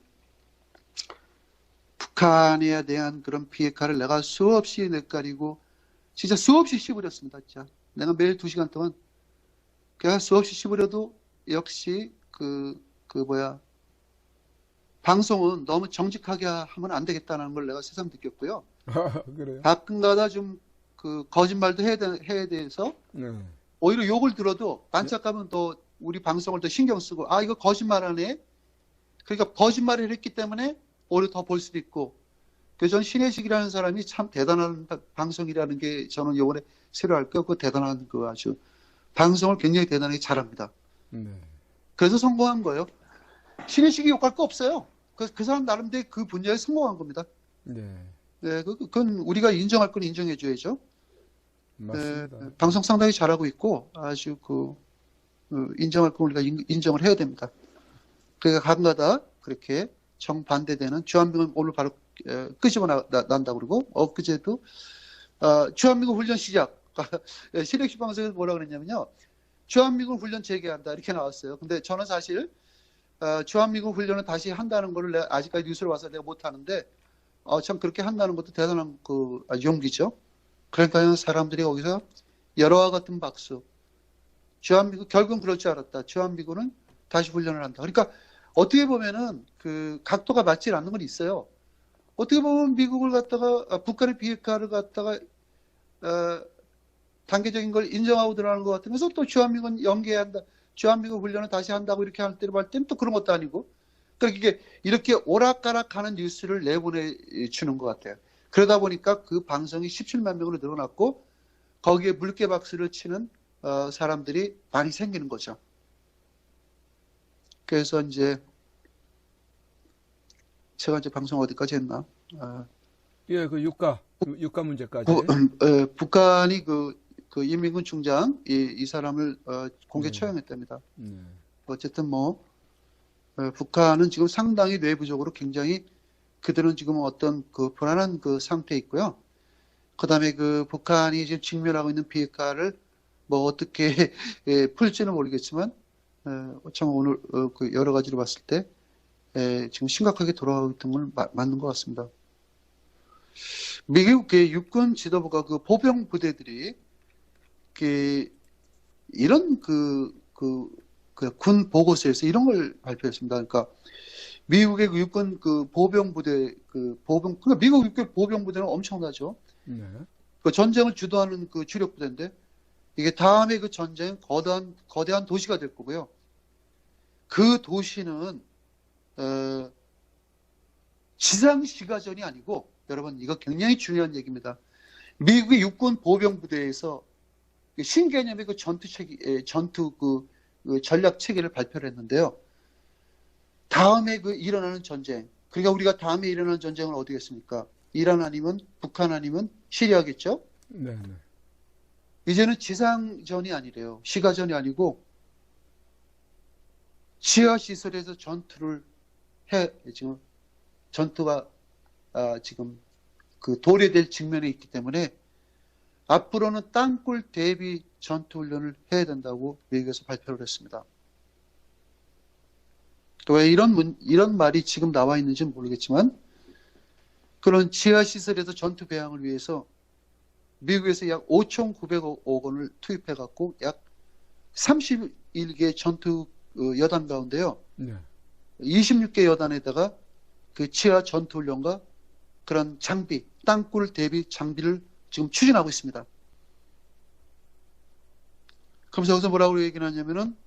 북한에 대한 그런 비핵화를 내가 수없이 냇가리고 진짜 수없이 씹으렸습니다. 진짜 내가 매일 2시간 동안 그냥 수없이 씹으려도 역시 방송은 너무 정직하게 하면 안 되겠다는 걸 내가 새삼 느꼈고요. 그래요? 가끔가다 좀 그 거짓말도 해야 돼서 오히려 욕을 들어도 반짝하면 또 우리 방송을 더 신경 쓰고 이거 거짓말하네. 그러니까 거짓말을 했기 때문에 오히려 더 볼 수도 있고. 그래서 저는 신혜식이라는 사람이 참 대단한 방송이라는 게 저는 요번에 새로 알게요. 그 대단한 그 아주 방송을 굉장히 대단하게 잘합니다. 그래서 성공한 거예요. 신혜식이 욕할 거 없어요. 그 사람 나름대로 그 분야에 성공한 겁니다. 네, 그건 우리가 인정할 건 인정해줘야죠. 맞습니다. 방송 상당히 잘하고 있고 아주 인정할 건 우리가 인정을 해야 됩니다. 그러니까 가끔가다 그렇게 정반대되는 주한미군 오늘 바로 끄집어 난다고 그러고 엊그제도 주한미군 훈련 시작. 시렉시 방송에서 뭐라 그랬냐면요. 주한미군 훈련 재개한다 이렇게 나왔어요. 근데 저는 사실 주한미군 훈련을 다시 한다는 거를 내가 아직까지 뉴스로 와서 내가 못하는데 참 그렇게 한다는 것도 대단한 용기죠. 그러니까 사람들이 거기서 여러와 같은 박수. 주한미군 결국은 그럴 줄 알았다. 주한미군은 다시 훈련을 한다. 그러니까 어떻게 보면은 그 각도가 맞지 않는 건 있어요. 어떻게 보면 미국을 갖다가 북한의 비핵화를 갖다가 단계적인 걸 인정하고 들어가는 것 같으면서 또 주한미군 연계한다. 주한미군 훈련을 다시 한다고 이렇게 할 때를 볼 때는 또 그런 것도 아니고. 그러니까 이게 이렇게 오락가락하는 뉴스를 내보내주는 것 같아요. 그러다 보니까 그 방송이 17만 명으로 늘어났고 거기에 물개 박수를 치는 사람들이 많이 생기는 거죠. 그래서 이제 제가 이제 방송 어디까지 했나? 예, 그 유가 문제까지. 북한이 그 이민군 중장 이 사람을 공개 처형했답니다. 어쨌든 북한은 지금 상당히 내부적으로 굉장히 그들은 지금 어떤 그 불안한 그 상태에 있고요. 그다음에 그 북한이 지금 직면하고 있는 비핵화를 어떻게 풀지는 모르겠지만 참 오늘 그 여러 가지로 봤을 때 지금 심각하게 돌아가고 있던 건 맞는 것 같습니다. 미국의 육군 지도부가 그 보병 부대들이 이런 군 보고서에서 이런 걸 발표했습니다. 그러니까 미국의 육군 그 보병 부대 그러니까 미국 육군 보병 부대는 엄청나죠. 그 전쟁을 주도하는 그 주력 부대인데 이게 다음에 그 전쟁은 거대한 도시가 될 거고요. 그 도시는 지상시가전이 아니고 여러분 이거 굉장히 중요한 얘기입니다. 미국의 육군 보병 부대에서 신개념의 그 전투 전략 체계를 발표를 했는데요. 다음에 그 일어나는 전쟁, 그러니까 우리가 다음에 일어날 전쟁은 어디겠습니까? 이란 아니면 북한 아니면 시리아겠죠? 네, 네. 이제는 지상전이 아니래요. 시가전이 아니고 지하 시설에서 전투를 지금 전투가 지금 그 도래될 직면에 있기 때문에 앞으로는 땅굴 대비 전투 훈련을 해야 된다고 미국에서 발표를 했습니다. 왜 이런 말이 지금 나와 있는지는 모르겠지만 그런 지하 시설에서 전투 배양을 위해서 미국에서 약 5,900억 원을 투입해 갖고 약 31개 전투 여단 가운데요. 네. 26개 여단에다가 그 지하 전투 훈련과 그런 장비, 땅굴 대비 장비를 지금 추진하고 있습니다. 그러면서 여기서 뭐라고 얘기를 하냐면은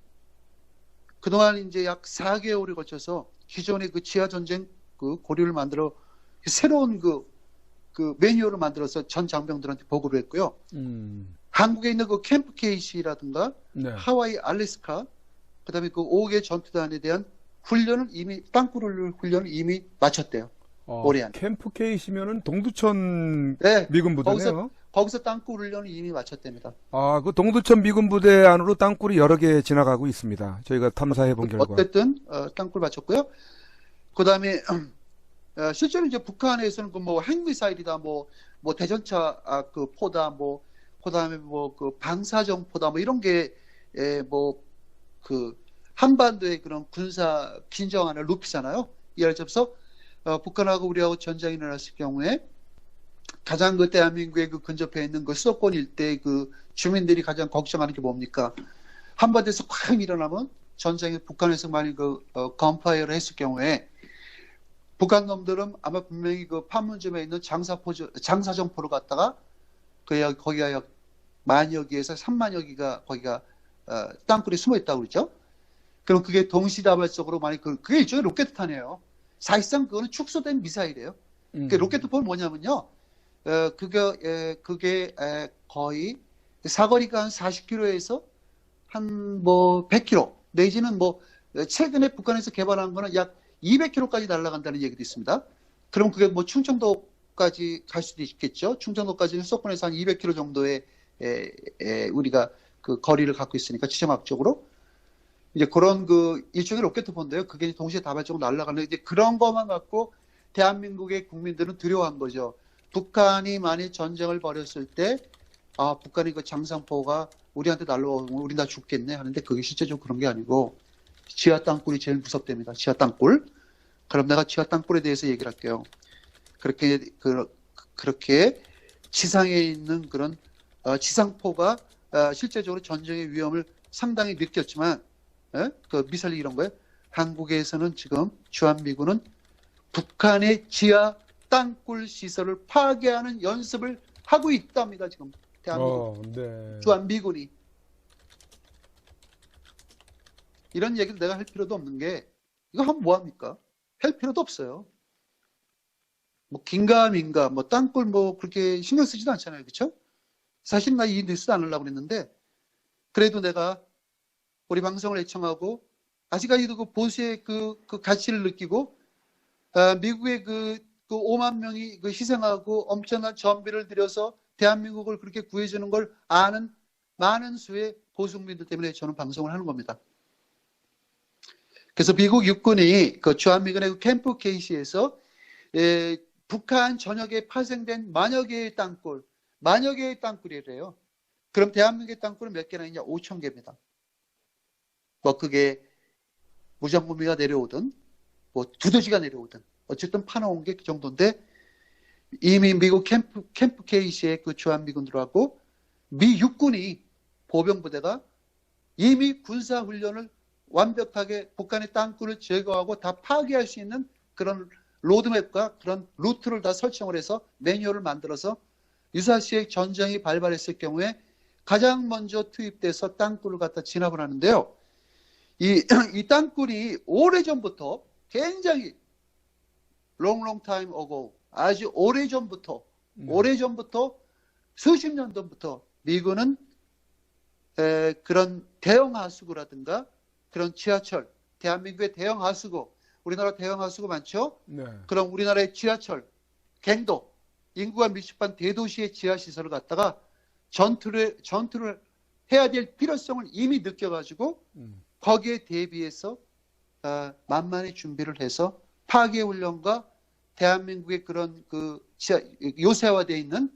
그동안 이제 약 4개월에 걸쳐서 기존의 그 지하 전쟁 그 고리를 만들어 새로운 그 매뉴얼을 만들어서 전 장병들한테 보고를 했고요. 한국에 있는 그 캠프 KC라든가 네. 하와이, 알래스카, 그다음에 그 5개 전투단에 대한 훈련을 이미 땅굴 훈련을 이미 마쳤대요. 올해 안에. 캠프 K시면은 동두천 네, 미군 부대네요. 거기서 땅굴 훈련을 이미 마쳤답니다. 그 동두천 미군 부대 안으로 땅굴이 여러 개 지나가고 있습니다. 저희가 탐사해 본 결과. 어쨌든 땅굴 마쳤고요. 그다음에 실제로 이제 북한에서는 그 뭐 핵미사일이다, 뭐 대전차 그 포다, 뭐 그다음에 뭐 그 방사정 포다, 뭐 이런 게 뭐 그 한반도의 그런 군사 긴장화를 높이잖아요. 예를 들어서 북한하고 우리하고 전쟁이 일어났을 경우에 가장 그 대한민국의 그 근접해 있는 그 수도권 일대 그 주민들이 가장 걱정하는 게 뭡니까? 한반도에서 콱 일어나면 전쟁에 북한에서 만약 그 건파이어를 했을 경우에 북한 놈들은 아마 분명히 그 판문점에 있는 장사정포를 갖다가 거기가 약 만여 기에서 3만여 기가 거기가 땅굴에 숨어 있다고 그러죠. 그럼 그게 동시다발적으로 만약 그게 일종의 로켓탄이에요. 사실상 그거는 축소된 미사일이에요. 그 로켓포는 뭐냐면요. 그게 거의 사거리가 한 40km에서 한 뭐 100km 내지는 뭐 최근에 북한에서 개발한 거는 약 200km까지 날아간다는 얘기도 있습니다. 그럼 그게 뭐 충청도까지 갈 수도 있겠죠. 충청도까지는 수도권에서 한 200km 정도의 우리가 그 거리를 갖고 있으니까 지정학적으로 이제 그런 그 일종의 로켓포인데요. 그게 동시에 다발적으로 날아가는 이제 그런 것만 갖고 대한민국의 국민들은 두려워한 거죠. 북한이 만일 전쟁을 벌였을 때 북한의 그 장상포가 우리한테 날라오면 우리 다 죽겠네 하는데 그게 실제적으로 그런 게 아니고 지하 땅굴이 제일 무섭답니다. 지하 땅굴. 그럼 내가 지하 땅굴에 대해서 얘기를 할게요. 그렇게 지상에 있는 그런 지상포가 실제적으로 전쟁의 위험을 상당히 느꼈지만 그 미사일 이런 거에 한국에서는 지금 주한미군은 북한의 지하 땅굴 시설을 파괴하는 연습을 하고 있답니다. 지금 대한민국 네. 주한미군이. 이런 얘기를 내가 할 필요도 없는 게 이거 하면 뭐합니까? 할 필요도 없어요. 뭐 긴가민가 뭐 땅굴 뭐 그렇게 신경 쓰지도 않잖아요. 그렇죠? 사실 나 이 뉴스 안 하려고 그랬는데 그래도 내가 우리 방송을 애청하고 아직까지도 그 보수의 그 가치를 느끼고 미국의 그 5만 명이 그 희생하고 엄청난 전비를 들여서 대한민국을 그렇게 구해주는 걸 아는 많은 수의 보수국민들 때문에 저는 방송을 하는 겁니다. 그래서 미국 육군이 그 주한미군의 그 캠프 KC에서 북한 전역에 파생된 만여 개의 땅굴이래요. 그럼 대한민국의 땅굴은 몇 개나 있냐? 5,000개입니다. 뭐 그게 무장무비가 내려오든 뭐 두더지가 내려오든 어쨌든 파놓은 게 그 정도인데 이미 미국 캠프 KC의 그 주한미군들하고 미 육군이 보병부대가 이미 군사훈련을 완벽하게 북한의 땅굴을 제거하고 다 파괴할 수 있는 그런 로드맵과 그런 루트를 다 설정을 해서 매뉴얼을 만들어서 유사시의 전쟁이 발발했을 경우에 가장 먼저 투입돼서 땅굴을 갖다 진압을 하는데요. 이 땅굴이 오래전부터 굉장히 long time ago 아주 오래전부터 수십 년 전부터 미군은 그런 대형 하수구라든가 그런 지하철, 대한민국의 대형 하수구, 우리나라 대형하수구 많죠? 네. 그럼 우리나라의 지하철, 갱도, 인구가 밀집한 대도시의 지하시설을 갖다가 전투를 해야 될 필요성을 이미 느껴가지고 거기에 대비해서 만만히 준비를 해서 파괴 훈련과 대한민국의 그런 그 요새화되어 있는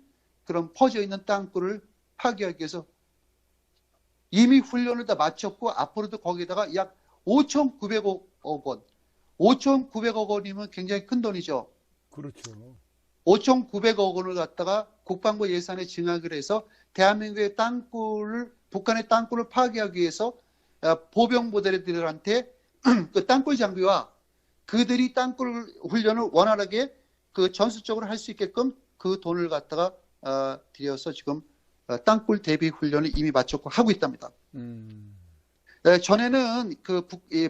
그런 퍼져 있는 땅굴을 파괴하기 위해서 이미 훈련을 다 마쳤고 앞으로도 거기에다가 약 5,900억 원, 5,900억 원이면 굉장히 큰 돈이죠. 그렇죠. 5,900억 원을 갖다가 국방부 예산에 증액을 해서 대한민국의 땅굴을 북한의 땅굴을 파괴하기 위해서 보병부대들한테 그 땅굴 장비와 그들이 땅굴 훈련을 원활하게 그 전술적으로 할 수 있게끔 그 돈을 갖다가 들여서 지금 땅굴 대비 훈련을 이미 마쳤고 하고 있답니다. 전에는 그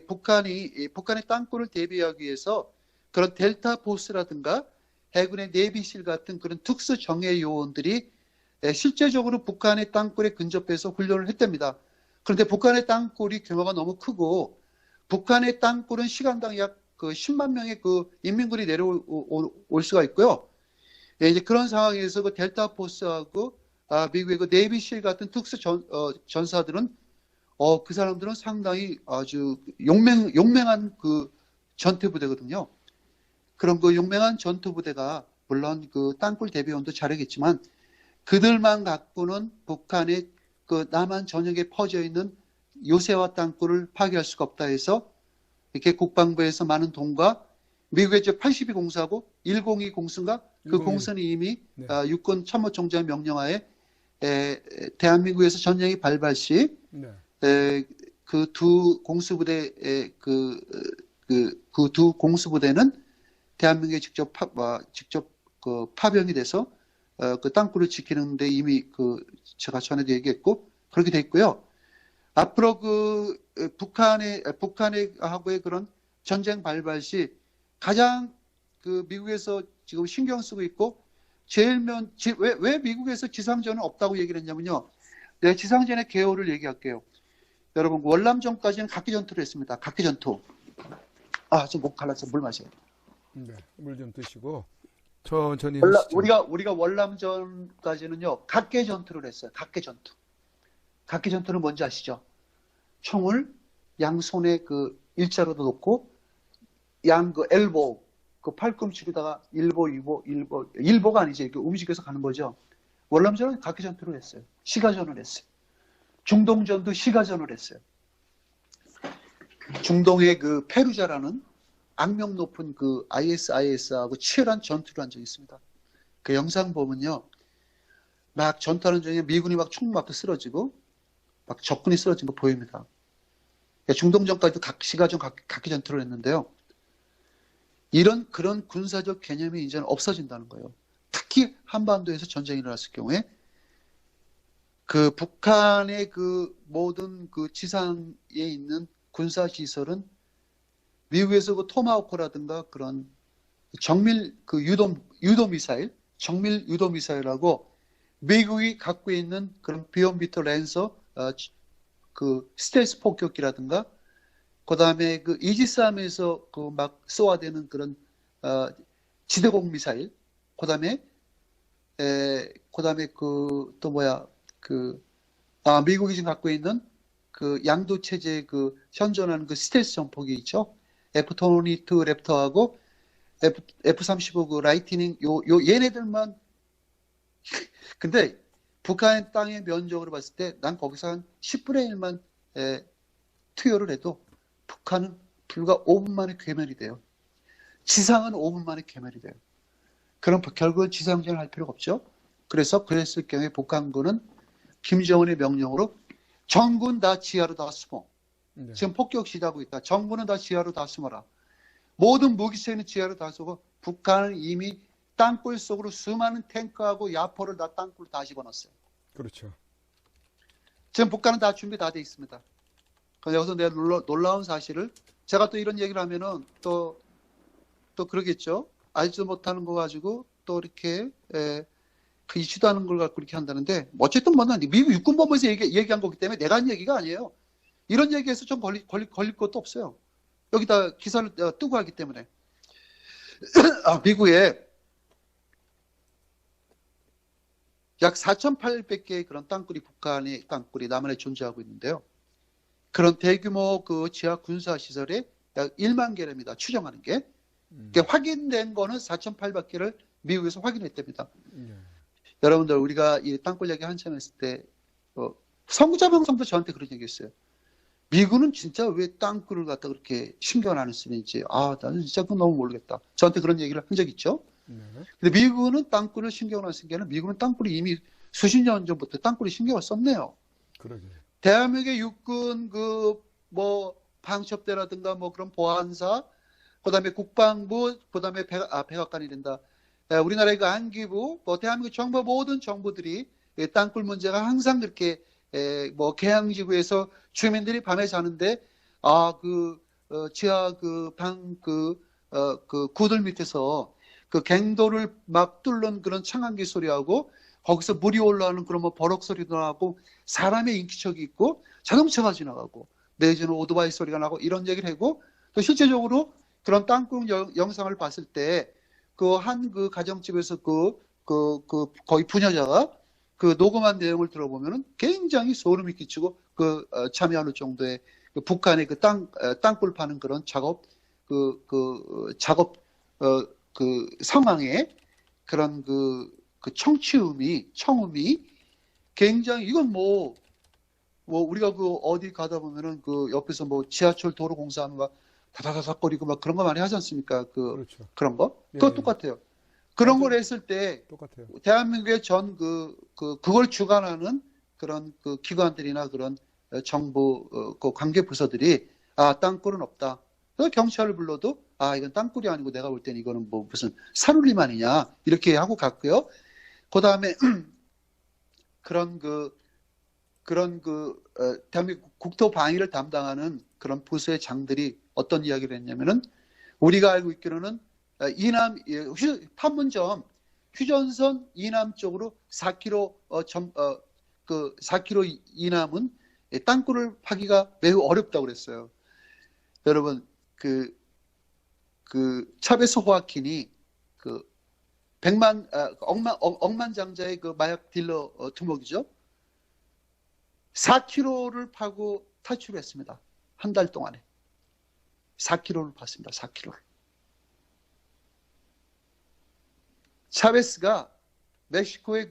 북한의 땅굴을 대비하기 위해서 그런 델타 포스라든가 해군의 내비실 같은 그런 특수 정예 요원들이 실제적으로 북한의 땅굴에 근접해서 훈련을 했답니다. 그런데 북한의 땅굴이 규모가 너무 크고 북한의 땅굴은 시간당 약 그 10만 명의 그 인민군이 내려올 수가 있고요. 이제 그런 상황에서 그 델타 포스하고 미국의 그 내비실 같은 특수 전사들은 그 사람들은 상당히 아주 용맹한 그 전투부대거든요. 그런 그 용맹한 전투부대가 물론 그 땅굴 대비원도 잘하겠지만 그들만 갖고는 북한의 그 남한 전역에 퍼져 있는 요새화 땅굴을 파괴할 수가 없다 해서 이렇게 국방부에서 많은 돈과 미국의 82 공사하고 102 공수인가 그 101. 공선이 이미 네. 육군 참모총장 명령하에 대한민국에서 전쟁이 발발 시 네. 그 두 공수부대 그 두 공수부대는 대한민국에 직접 그 파병이 돼서 그 땅굴을 지키는데 이미 그 제가 전에도 얘기했고 그렇게 돼 있고요. 앞으로 그 북한의 하고의 그런 전쟁 발발 시 가장 그 미국에서 지금 신경 쓰고 있고 왜 미국에서 지상전은 없다고 얘기를 했냐면요. 네, 지상전의 개요를 얘기할게요. 여러분 월남전까지는 각기 전투를 했습니다. 각기 전투. 좀 목 갈라서 물 마셔요. 네. 물 좀 드시고 천천히 하시죠. 우리가 월남전까지는요. 각계 전투를 했어요. 각계 전투. 각계 전투는 뭔지 아시죠? 총을 양손에 그 일자로도 놓고 그 엘보 그 팔꿈치로다가 일보가 아니죠. 이렇게 움직여서 가는 거죠. 월남전은 각계 전투를 했어요. 시가전을 했어요. 중동전도 시가전을 했어요. 중동의 그 페루자라는 악명 높은 그 ISIS하고 치열한 전투를 한 적이 있습니다. 그 영상 보면요. 막 전투하는 중에 미군이 막 총 맞고 쓰러지고 막 적군이 쓰러진 거 보입니다. 중동전까지도 시가전 각기 전투를 했는데요. 그런 군사적 개념이 이제는 없어진다는 거예요. 특히 한반도에서 전쟁이 일어났을 경우에 그 북한의 그 모든 그 지상에 있는 군사 시설은 미국에서 그 토마호크라든가 그런 정밀 그 유도 미사일, 정밀 유도 미사일하고 미국이 갖고 있는 그런 비온비터 랜서 그 스텔스 폭격기라든가 그다음에 그 이지스함에서 그 막 쏘아대는 그런 지대공 미사일, 그다음에 그 또 뭐야 미국이 지금 갖고 있는 그 양도 체제 그 현존하는 그 스텔스 전폭기 있죠. F-22 랩터하고 F-35 그 라이트닝 얘네들만 근데 북한 땅의 면적으로 봤을 때 난 거기서 한 10분의 1만 투여를 해도 북한은 불과 5분 만에 괴멸이 돼요. 지상은 5분 만에 괴멸이 돼요. 그럼 결국은 지상전을 할 필요가 없죠. 그랬을 경우에 북한군은 김정은의 명령으로 전군 다 지하로 다 숨어. 네. 지금 폭격 시도하고 있다. 정부는 다 지하로 다 숨어라. 모든 무기체는 지하로 다 쏘고 북한은 이미 땅굴 속으로 수많은 탱크하고 야포를 다 땅굴로 다 집어넣었어요. 그렇죠. 지금 북한은 다 준비 다 돼 있습니다. 그래서 여기서 내가 놀라운 사실을 제가 또 이런 얘기를 하면은 또 그러겠죠. 알지도 못하는 거 가지고 또 이렇게 그 이슈도 하는 걸 갖고 이렇게 한다는데 어쨌든 뭐는 미국 육군본부에서 얘기한 거기 때문에 내가 한 얘기가 아니에요. 이런 얘기에서 좀 걸릴 것도 없어요. 여기다 기사를 뜨고 하기 때문에. 미국에 약 4,800개의 그런 땅굴이, 북한의 땅굴이 남한에 존재하고 있는데요. 그런 대규모 그 지하 군사 시설에 약 1만 개랍니다. 추정하는 게. 확인된 거는 4,800개를 미국에서 확인했답니다. 여러분들, 우리가 이 땅굴 얘기 한참 했을 때 선구자 방송도 저한테 그런 얘기 했어요. 미국은 진짜 왜 땅굴을 갖다 그렇게 신경을 안 쓰는지, 나는 진짜 그건 너무 모르겠다. 저한테 그런 얘기를 한 적 있죠. 근데 미국은 땅굴을 신경을 안 쓴 게 아니라 미국은 땅굴이 이미 수십 년 전부터 땅굴이 신경을 썼네요. 그러게. 대한민국의 육군 방첩대라든가 그런 보안사, 그다음에 국방부, 그다음에 백악관이 된다. 우리나라의 그 안기부, 대한민국 정부 모든 정부들이 땅굴 문제가 항상 그렇게 계양지구에서 주민들이 밤에 자는데 지하 구들 밑에서 그 갱도를 막 뚫는 그런 청한기 소리하고 거기서 물이 올라오는 그런 버럭 소리도 나고 사람의 인기척이 있고 자동차가 지나가고 내지는 오토바이 소리가 나고 이런 얘기를 하고 또 실제적으로 그런 땅굴 영상을 봤을 때 그 가정집에서 거의 부녀자가 그 녹음한 내용을 들어보면은 굉장히 소름이 끼치고 참여하는 정도의 북한의 땅굴 파는 그런 작업 상황에 그런 청음이 굉장히, 이건 우리가 어디 가다 보면은 옆에서 지하철 도로 공사하는 거 다다다닥거리고 그런 거 많이 하지 않습니까? 그렇죠. 그런 거? 예, 그거 예. 똑같아요. 그런 맞아요. 걸 했을 때 똑같아요. 대한민국의 그걸 주관하는 그런 기관들이나 그런 정부 관계 부서들이 땅굴은 없다. 그래서 경찰을 불러도 이건 땅굴이 아니고 내가 볼 때는 이거는 무슨 산울림 아니냐 이렇게 하고 갔고요. 그다음에 대한민국 국토 방위를 담당하는 그런 부서의 장들이 어떤 이야기를 했냐면은 우리가 알고 있기로는 판문점 휴전선 이남 쪽으로 4km 4km 이남은 땅굴을 파기가 매우 어렵다고 그랬어요. 여러분, 차베스 호아킨이 억만장자의 마약 딜러 두목이죠. 4km를 파고 탈출했습니다. 한 달 동안에. 4km를 팠습니다. 4km를. 차베스가 멕시코의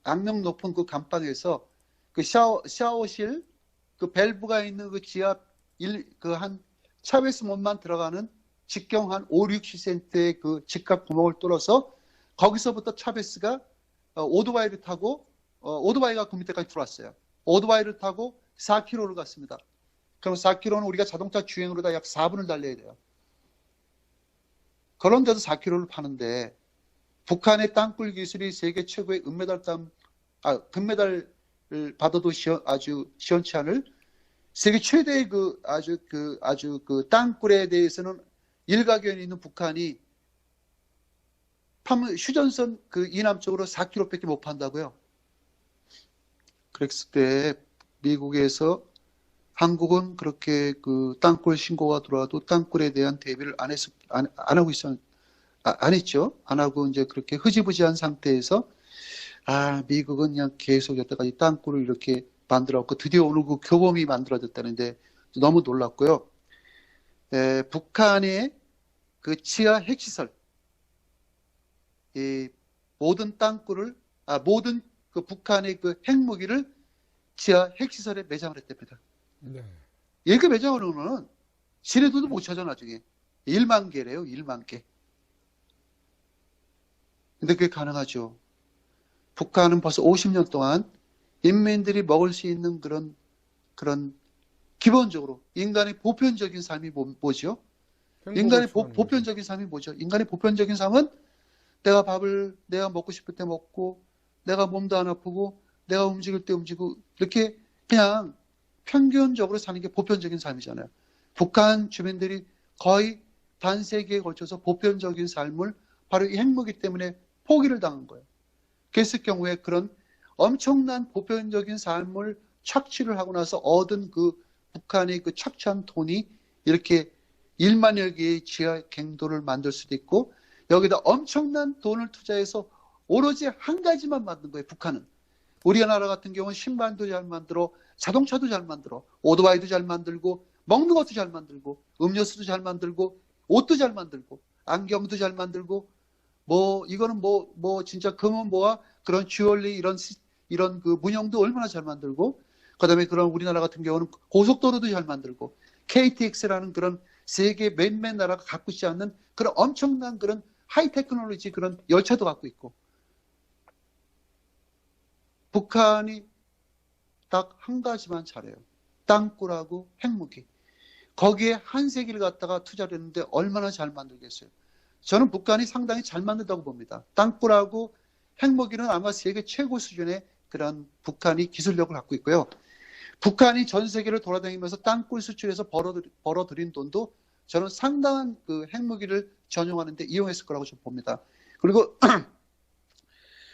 악명 높은 감방에서 샤워실, 밸브가 있는 지하 차베스 몸만 들어가는 직경 한 5, 60cm의 직각 구멍을 뚫어서 거기서부터 차베스가 오토바이를 타고 오토바이가 그 밑에까지 들어왔어요. 오토바이를 타고 4km를 갔습니다. 그럼 4km는 우리가 자동차 주행으로 다 약 4분을 달려야 돼요. 그런데도 4km를 파는데 북한의 땅굴 기술이 세계 최고의 금메달을 받아도 아주 시원치 않을 세계 최대의 땅굴에 대해서는 일가견이 있는 북한이 휴전선 이남 쪽으로 4km밖에 못 판다고요. 그랬을 때 미국에서 한국은 그렇게 땅굴 신고가 들어와도 땅굴에 대한 대비를 안 했죠. 안 하고 이제 그렇게 흐지부지한 상태에서 미국은 그냥 계속 여태까지 땅굴을 이렇게 만들었고 드디어 오늘 교범이 만들어졌다는데 너무 놀랐고요. 북한의 지하 핵시설, 모든 땅굴을 모든 북한의 핵무기를 지하 핵시설에 매장을 했답니다. 네. 이렇게 매장을 하면 지네들도 못 찾아 나중에. 1만 개래요. 1만 개. 근데 그게 가능하죠. 북한은 벌써 50년 동안 인민들이 먹을 수 있는 그런 기본적으로 인간의 보편적인 삶이 뭐죠? 인간의 보편적인 삶이 뭐죠? 인간의 보편적인 삶은 내가 먹고 싶을 때 먹고, 내가 몸도 안 아프고, 내가 움직일 때 움직이고, 이렇게 그냥 평균적으로 사는 게 보편적인 삶이잖아요. 북한 주민들이 거의 반세기에 걸쳐서 보편적인 삶을 바로 이 핵무기 때문에 포기를 당한 거예요. 그랬을 경우에 그런 엄청난 보편적인 삶을 착취를 하고 나서 얻은 북한의 착취한 돈이 이렇게 1만여 개의 지하 갱도를 만들 수도 있고, 여기다 엄청난 돈을 투자해서 오로지 한 가지만 만든 거예요, 북한은. 우리나라 같은 경우는 신발도 잘 만들어, 자동차도 잘 만들어, 오토바이도 잘 만들고, 먹는 것도 잘 만들고, 음료수도 잘 만들고, 옷도 잘 만들고, 안경도 잘 만들고, 이거는 진짜 금은보와 그런 주얼리 이런 그 문형도 얼마나 잘 만들고, 그 다음에 그런 우리나라 같은 경우는 고속도로도 잘 만들고, KTX라는 그런 세계 몇몇 나라가 갖고 있지 않는 그런 엄청난 그런 하이 테크놀로지 그런 열차도 갖고 있고, 북한이 딱 한 가지만 잘해요. 땅굴하고 핵무기. 거기에 한 세기를 갖다가 투자를 했는데 얼마나 잘 만들겠어요. 저는 북한이 상당히 잘 만든다고 봅니다. 땅굴하고 핵무기는 아마 세계 최고 수준의 그런 북한이 기술력을 갖고 있고요. 북한이 전 세계를 돌아다니면서 땅굴 수출해서 벌어들인 돈도 저는 상당한 그 핵무기를 전용하는 데 이용했을 거라고 좀 봅니다. 그리고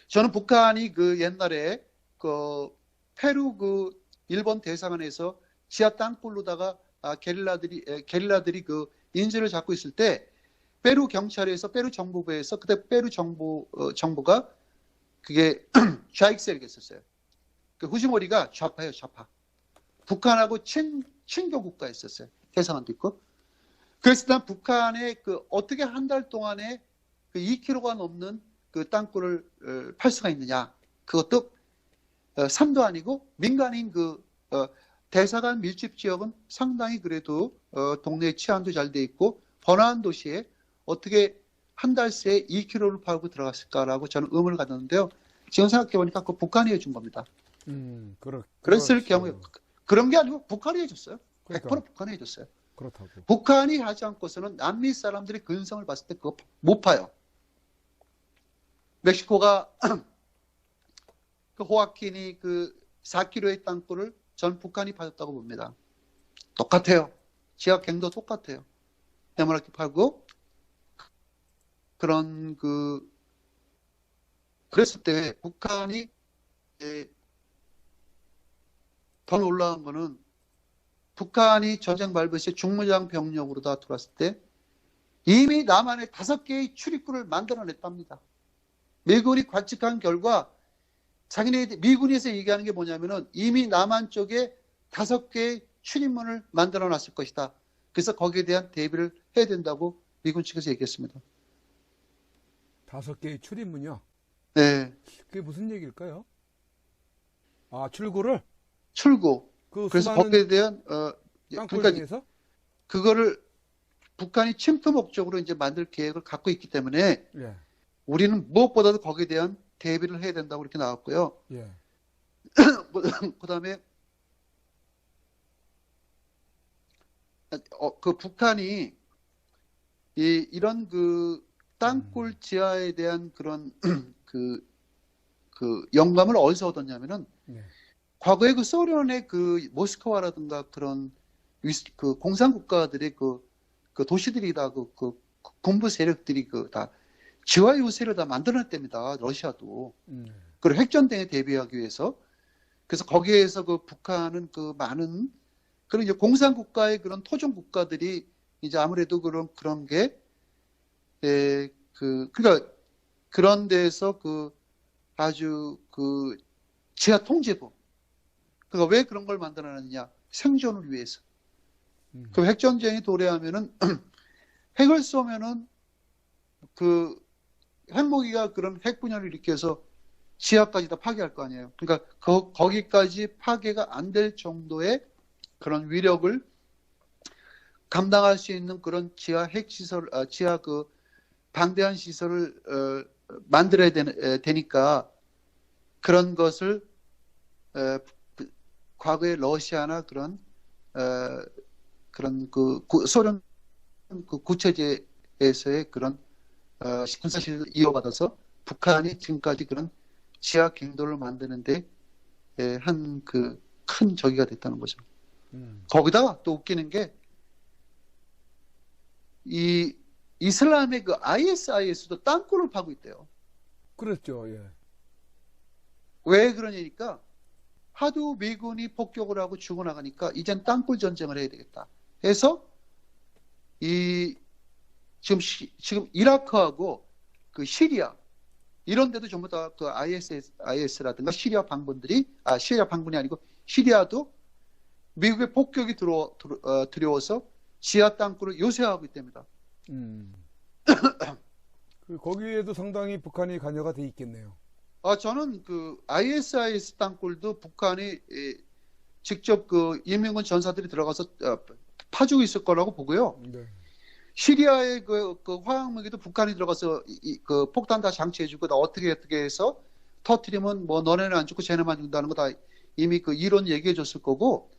저는 북한이 그 옛날에 그 페루 그 일본 대사관에서 지하 땅굴로다가 게릴라들이 그 인질을 잡고 있을 때 페루 경찰에서 페루 정부부에서 그때 페루 정부가 그게 좌익세를 했었어요. 그 후지모리가 좌파예요, 좌파. 북한하고 친교 국가였었어요. 대사관도 있고. 그래서 난 북한에 그 어떻게 한 달 동안에 그 2kg가 넘는 그 땅굴을 팔 수가 있느냐. 그것도 산도 아니고 민간인 그 대사관 밀집 지역은 상당히 그래도 동네 치안도 잘 돼 있고 번화한 도시에 어떻게 한 달 새에 2kg를 팔고 들어갔을까라고 저는 의문을 가졌는데요. 지금 생각해 보니까 그 북한이 해준 겁니다. 그랬을 경우에 그런 게 아니고 북한이 해줬어요. 그러니까. 100% 북한이 해줬어요. 그렇다고. 북한이 하지 않고서는 남미 사람들이 근성을 봤을 때 그거 못 파요. 멕시코가 그 호아킨이 그 4kg의 땅굴을 전 북한이 파줬다고 봅니다. 똑같아요. 지하갱도 똑같아요. 해머렇게 팔고 그런 그랬을 때 북한이 더 놀라운 거는 북한이 전쟁 발벗이 중무장 병력으로 다 들어왔을 때 이미 남한에 5개의 출입구를 만들어냈답니다. 미군이 관측한 결과 미군에서 얘기하는 게 뭐냐면은 이미 남한 쪽에 5개의 출입문을 만들어 놨을 것이다. 그래서 거기에 대한 대비를 해야 된다고 미군 측에서 얘기했습니다. 5개의 출입문이요? 네. 그게 무슨 얘기일까요? 아, 출구를? 출구. 그 그래서 수많은 거기에 대한 땅굴 그러니까 중에서? 그거를 북한이 침투 목적으로 이제 만들 계획을 갖고 있기 때문에 예. 우리는 무엇보다도 거기에 대한 대비를 해야 된다고 이렇게 나왔고요. 예. 그다음에 그 북한이 이런 그 땅굴 지하에 대한 그런 그 영감을 어디서 얻었냐면은 네. 과거에 그 소련의 그 모스크바라든가 그런 그 공산 국가들의 그 도시들이 다 그 군부 세력들이 그 다 지하 요새를 다 만들어냈답니다. 러시아도. 그리고 핵전쟁에 대비하기 위해서. 그래서 거기에서 그 북한은 그 많은 그런 이제 공산 국가의 그런 토종 국가들이 이제 아무래도 그런 게 그러니까 그런 데서 그 아주 그 지하 통제부. 그러니까 왜 그런 걸 만들어놨느냐? 생존을 위해서. 그 핵전쟁이 도래하면은 핵을 쏘면은 그 핵무기가 그런 핵분열을 일으켜서 지하까지 다 파괴할 거 아니에요. 그러니까 거기까지 파괴가 안 될 정도의 그런 위력을 감당할 수 있는 그런 지하 핵시설, 지하 그 방대한 시설을 만들어야 되니까 그런 것을 과거의 러시아나 그런 그 소련 그 구체제에서의 그런 군사실을 이어받아서 북한이 지금까지 그런 지하 갱도를 만드는데 한 그 큰 적이가 됐다는 거죠. 거기다가 또 웃기는 게 이 이슬람의 그 ISIS도 땅굴을 파고 있대요. 그렇죠. 예. 왜 그러냐니까 하도 미군이 폭격을 하고 죽어나가니까 이젠 땅굴 전쟁을 해야 되겠다 해서 이 지금 이라크하고 그 시리아 이런 데도 전부 다 그 IS라든가 시리아 방군이 아니고 시리아도 미국의 폭격이 들어와서 지하 땅굴을 요새하고 있답니다. 거기에도 상당히 북한이 관여가 돼 있겠네요. 저는 그 ISIS 땅굴도 북한이 직접 그 인민군 전사들이 들어가서 파주고 있을 거라고 보고요. 네. 시리아의 그 화학무기도 북한이 들어가서 그 폭탄 다 장치해주고 다 어떻게 해서 터트리면 뭐 너네는 안 죽고 쟤네만 죽는다는 거 다 이미 그 이론 얘기해줬을 거고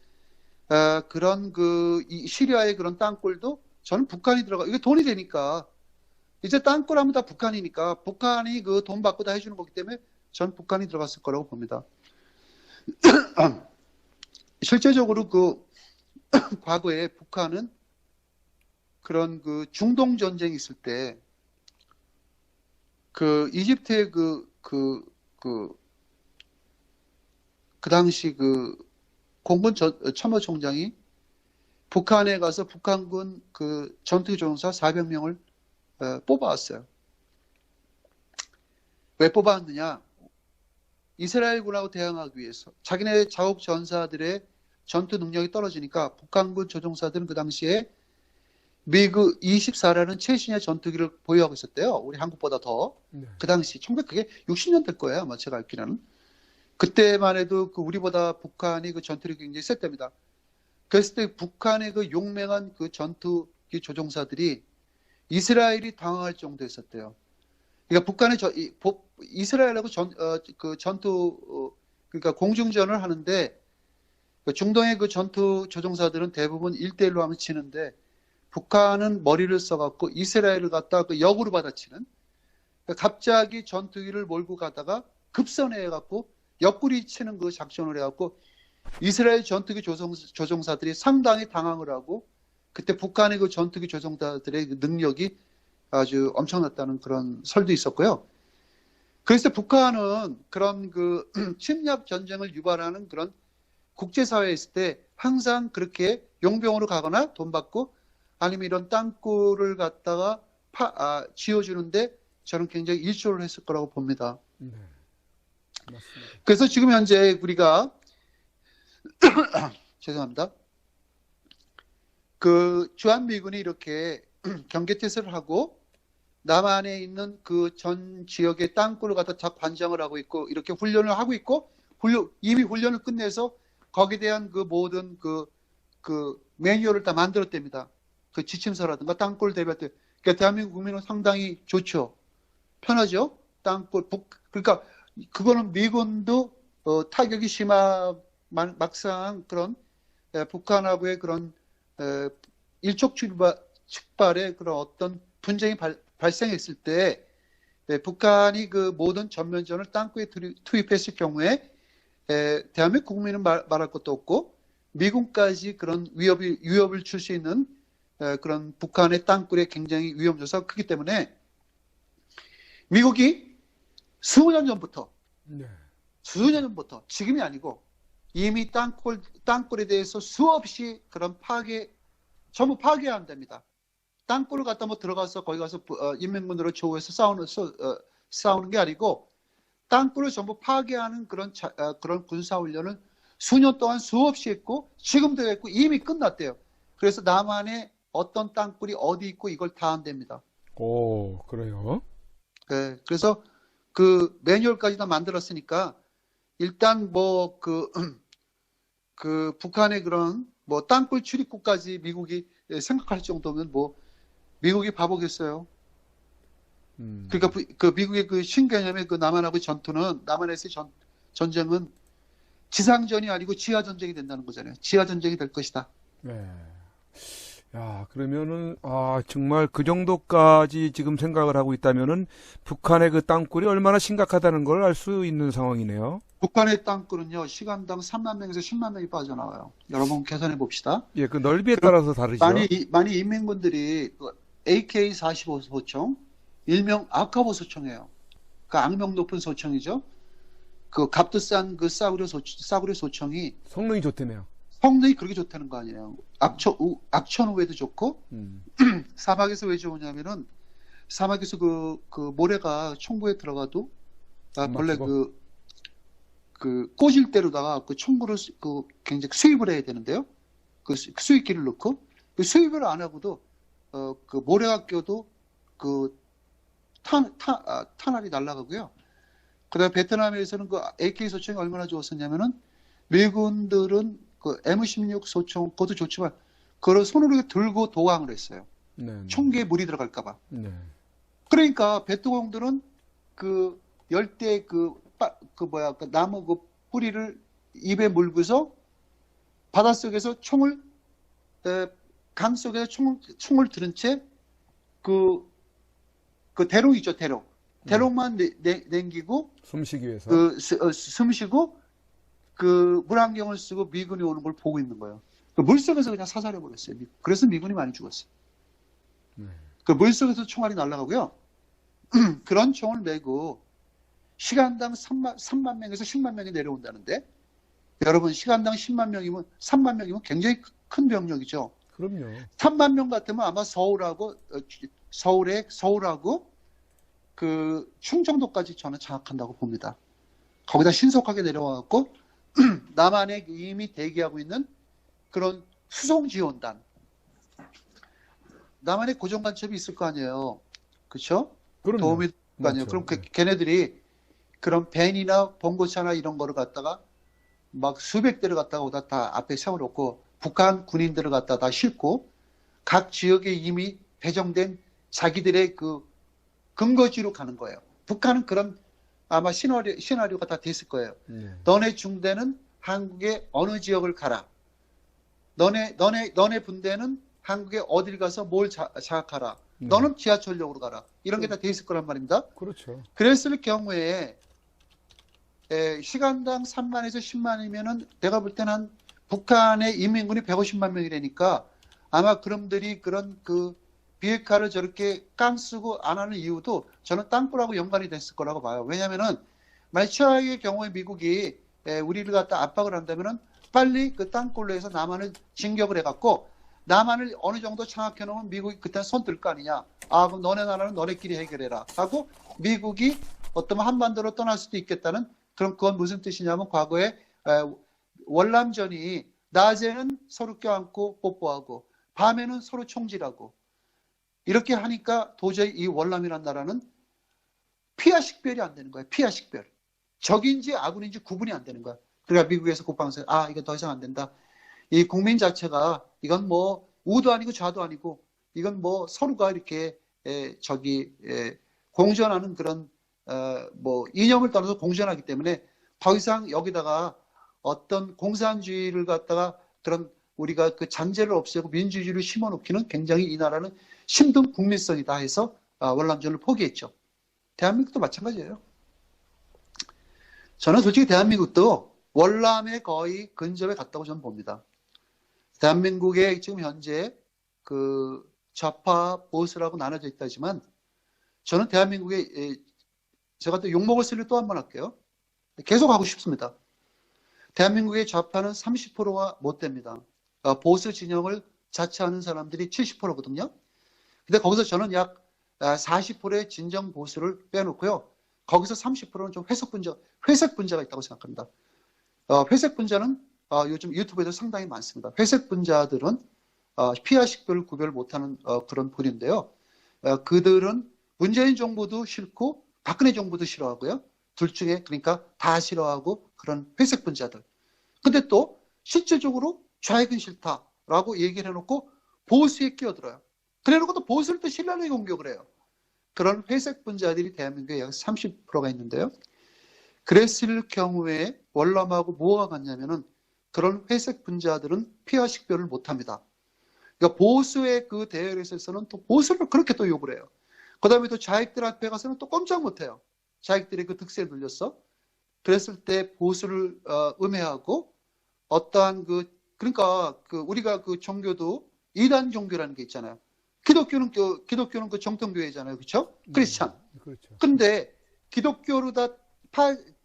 그런 이 시리아의 그런 땅굴도 저는 북한이 이게 돈이 되니까 이제 땅굴 하면 다 북한이니까 북한이 그 돈 받고 다 해주는 거기 때문에 전 북한이 들어갔을 거라고 봅니다. 실제적으로 그 과거에 북한은 그런 그 중동 전쟁이 있을 때 그 이집트의 그 당시 그 공군 참모총장이 북한에 가서 북한군 그 전투기 조종사 400명을 뽑아왔어요. 왜 뽑아왔느냐? 이스라엘군하고 대항하기 위해서 자기네 자국 전사들의 전투 능력이 떨어지니까 북한군 조종사들은 그 당시에 미그 24라는 최신의 전투기를 보유하고 있었대요. 우리 한국보다 더. 네. 그 당시 1960년대일 거예요. 아마 제가 알기로는. 그때만 해도 그 우리보다 북한이 그 전투력이 굉장히 셌답니다. 그랬을 때 북한의 그 용맹한 그 전투기 조종사들이 이스라엘이 당황할 정도였었대요. 그러니까 북한의 이스라엘하고 그러니까 공중전을 하는데 그 중동의 그 전투 조종사들은 대부분 1대1로 하면 치는데 북한은 머리를 써갖고 이스라엘을 갖다 그 역으로 받아치는 그러니까 갑자기 전투기를 몰고 가다가 급선회해갖고 옆구리 치는 그 작전을 해갖고 이스라엘 전투기 조종사들이 상당히 당황을 하고 그때 북한의 그 전투기 조종사들의 그 능력이 아주 엄청났다는 그런 설도 있었고요. 그래서 북한은 그런 그 침략 전쟁을 유발하는 그런 국제사회에 있을 때 항상 그렇게 용병으로 가거나 돈 받고 아니면 이런 땅굴을 갖다가 지어주는데 저는 굉장히 일조를 했을 거라고 봅니다. 네. 맞습니다. 그래서 지금 현재 우리가 죄송합니다. 그 주한미군이 이렇게 경계태세를 하고 남한에 있는 그 전 지역의 땅굴을 갖다 다 관장을 하고 있고 이렇게 훈련을 하고 있고 이미 훈련을 끝내서 거기에 대한 그 모든 그 매뉴얼을 다 만들었답니다. 그 지침서라든가 땅굴 대비할 때 그러니까 대한민국 국민은 상당히 좋죠. 편하죠. 땅굴 그러니까 그거는 미군도 타격이 막상 그런 북한하고의 그런 일촉즉발의 그런 어떤 분쟁이 발생했을 때 북한이 그 모든 전면전을 땅굴에 투입했을 경우에 대한민국 국민은 말할 것도 없고 미군까지 그런 위협을 줄 수 있는 그런 북한의 땅굴에 굉장히 위험 요소가 크기 때문에 미국이 수년 전부터 지금이 아니고 이미 땅굴에 대해서 수없이 그런 전부 파괴해야 한답니다. 땅굴을 갖다 뭐 들어가서 거기 가서 인민군으로 조우해서 싸우는 게 아니고 땅굴을 전부 파괴하는 그런 군사훈련을 수년 동안 수없이 했고 지금도 했고 이미 끝났대요. 그래서 남한에 어떤 땅굴이 어디 있고 이걸 다 한답니다. 오, 그래요? 네, 그래서 그 매뉴얼까지 다 만들었으니까 일단 뭐 그 북한의 그런 뭐 땅굴 출입구까지 미국이 생각할 정도면 뭐 미국이 바보겠어요. 그러니까 그 미국의 그 신개념의 그 남한하고의 남한에서의 전쟁은 지상전이 아니고 지하전쟁이 된다는 거잖아요. 지하전쟁이 될 것이다. 네. 야, 그러면은, 정말 그 정도까지 지금 생각을 하고 있다면은 북한의 그 땅굴이 얼마나 심각하다는 걸 알 수 있는 상황이네요. 북한의 땅굴은요, 시간당 3만 명에서 10만 명이 빠져나와요. 여러분 계산해 봅시다. 예, 그 넓이에 따라서 다르죠. 많이 인민군들이 AK-45 소총, 일명 아카보 소총이에요. 그 악명 높은 소총이죠. 그 값도 싼 그 싸구려 소총이 성능이 좋다네요. 성능이 그렇게 좋다는 거 아니에요. 악천 후에도 좋고, 사막에서 왜 좋으냐면은, 사막에서 그 모래가 총구에 들어가도, 안 본래 막히고? 그 꽂을 때로다가 그 총구를 굉장히 수입을 해야 되는데요. 그 수입기를 넣고, 그 수입을 안 하고도, 그 모래가 껴도 그 탄알이 날아가고요. 그다음에 베트남에서는 그 AK 소총이 얼마나 좋았었냐면은 미군들은 그 M16 소총 그것도 좋지만 그걸 손으로 들고 도항을 했어요. 네, 네. 총기에 물이 들어갈까 봐. 네. 그러니까 베트공들은 그 열대 그 나무 그 뿌리를 입에 물고서 바닷속에서 강 속에서 총을 들은 채 그 대롱 있죠, 대롱. 대롱만 남기고 숨쉬기 위해서. 숨 쉬고 그 물안경을 쓰고 미군이 오는 걸 보고 있는 거예요. 그 물속에서 그냥 사살해 버렸어요. 그래서 미군이 많이 죽었어요. 네. 그 물속에서 총알이 날아가고요. 그런 총을 메고 시간당 3만 명에서 10만 명이 내려온다는데 여러분 시간당 10만 명이면 3만 명이면 굉장히 큰 병력이죠. 그럼요. 3만 명 같으면 아마 서울하고 그 충청도까지 저는 장악한다고 봅니다. 거기다 신속하게 내려와갖고 남한에 이미 대기하고 있는 그런 수송 지원단, 남한에 고정 간첩이 있을 거 아니에요. 그렇죠? 그럼요. 도움이 될 거 아니에요. 맞죠. 그럼 걔네들이 그런 벤이나 봉고차나 이런 거를 갖다가 막 수백 대를 갖다가 오다 다 앞에 세워놓고 북한 군인들을 갖다 다 싣고 각 지역에 이미 배정된 자기들의 그 근거지로 가는 거예요. 북한은 그런 아마 시나리오가 다 됐을 거예요. 네. 너네 중대는 한국의 어느 지역을 가라. 너네 분대는 한국에 어딜 가서 뭘 장악하라. 네. 너는 지하철역으로 가라. 이런 게 다 돼 있을 거란 말입니다. 그렇죠. 그랬을 경우에 시간당 3만에서 10만이면은 내가 볼 때는 한 북한의 인민군이 150만 명이라니까 아마 그놈들이 그런 그 비핵화를 저렇게 깡쓰고 안 하는 이유도 저는 땅굴하고 연관이 됐을 거라고 봐요. 왜냐면은 만약 최악의 경우에 미국이 우리를 갖다 압박을 한다면은 빨리 그 땅굴로 해서 남한을 진격을 해갖고 남한을 어느 정도 장악해 놓으면 미국이 그때 손 들 거 아니냐. 아, 그럼 너네 나라는 너네끼리 해결해라. 하고 미국이 어떤 한반도로 떠날 수도 있겠다는 그건 무슨 뜻이냐면 과거에 월남전이 낮에는 서로 껴안고 뽀뽀하고 밤에는 서로 총질하고 이렇게 하니까 도저히 이 월남이라는 나라는 피하 식별이 안 되는 거예요. 피하 식별. 적인지 아군인지 구분이 안 되는 거야. 그러니까 미국에서 국방에서 이거 더 이상 안 된다. 이 국민 자체가 이건 뭐 우도 아니고 좌도 아니고 이건 뭐 서로가 이렇게 공존하는 그런 뭐 이념을 떠나서 공존하기 때문에 더 이상 여기다가 어떤 공산주의를 갖다가 그런 우리가 그 잔재를 없애고 민주주의를 심어놓기는 굉장히 이 나라는 힘든 국민성이다 해서 월남전을 포기했죠. 대한민국도 마찬가지예요. 저는 솔직히 대한민국도 월남에 거의 근접에 갔다고 저는 봅니다. 대한민국에 지금 현재 그 좌파 보수라고 나눠져 있다지만 저는 대한민국에 제가 또 욕먹을 소리 또 한 번 할게요. 계속 하고 싶습니다. 대한민국의 좌파는 30%가 못 됩니다. 보수 진영을 자처하는 사람들이 70%거든요. 근데 거기서 저는 약 40%의 진정 보수를 빼놓고요. 거기서 30%는 좀 회색 분자가 있다고 생각합니다. 회색 분자는 요즘 유튜브에도 상당히 많습니다. 회색 분자들은 피하 식별 구별 못하는 그런 부류인데요. 그들은 문재인 정부도 싫고 박근혜 정부도 싫어하고요. 둘 중에 그러니까 다 싫어하고 그런 회색 분자들. 근데 또 실질적으로 좌익은 싫다라고 얘기를 해놓고 보수에 끼어들어요. 그래놓고 또 보수를 또 신랄하게 공격을 해요. 그런 회색 분자들이 대한민국에 약 30%가 있는데요. 그랬을 경우에 월남하고 뭐가 같냐면은 그런 회색 분자들은 피하 식별을 못합니다. 그러니까 보수의 그 대열에서는 또 보수를 그렇게 또 욕을 해요. 그 다음에 또 좌익들 앞에 가서는 또 꼼짝 못해요. 자익들의 그 득세에 눌렸어. 그랬을 때 보수를 음해하고 어떠한 그러니까 우리가 그 종교도 이단 종교라는 게 있잖아요. 기독교는 그 정통교회잖아요. 그렇죠? 크리스찬. 그렇죠. 근데 기독교로 다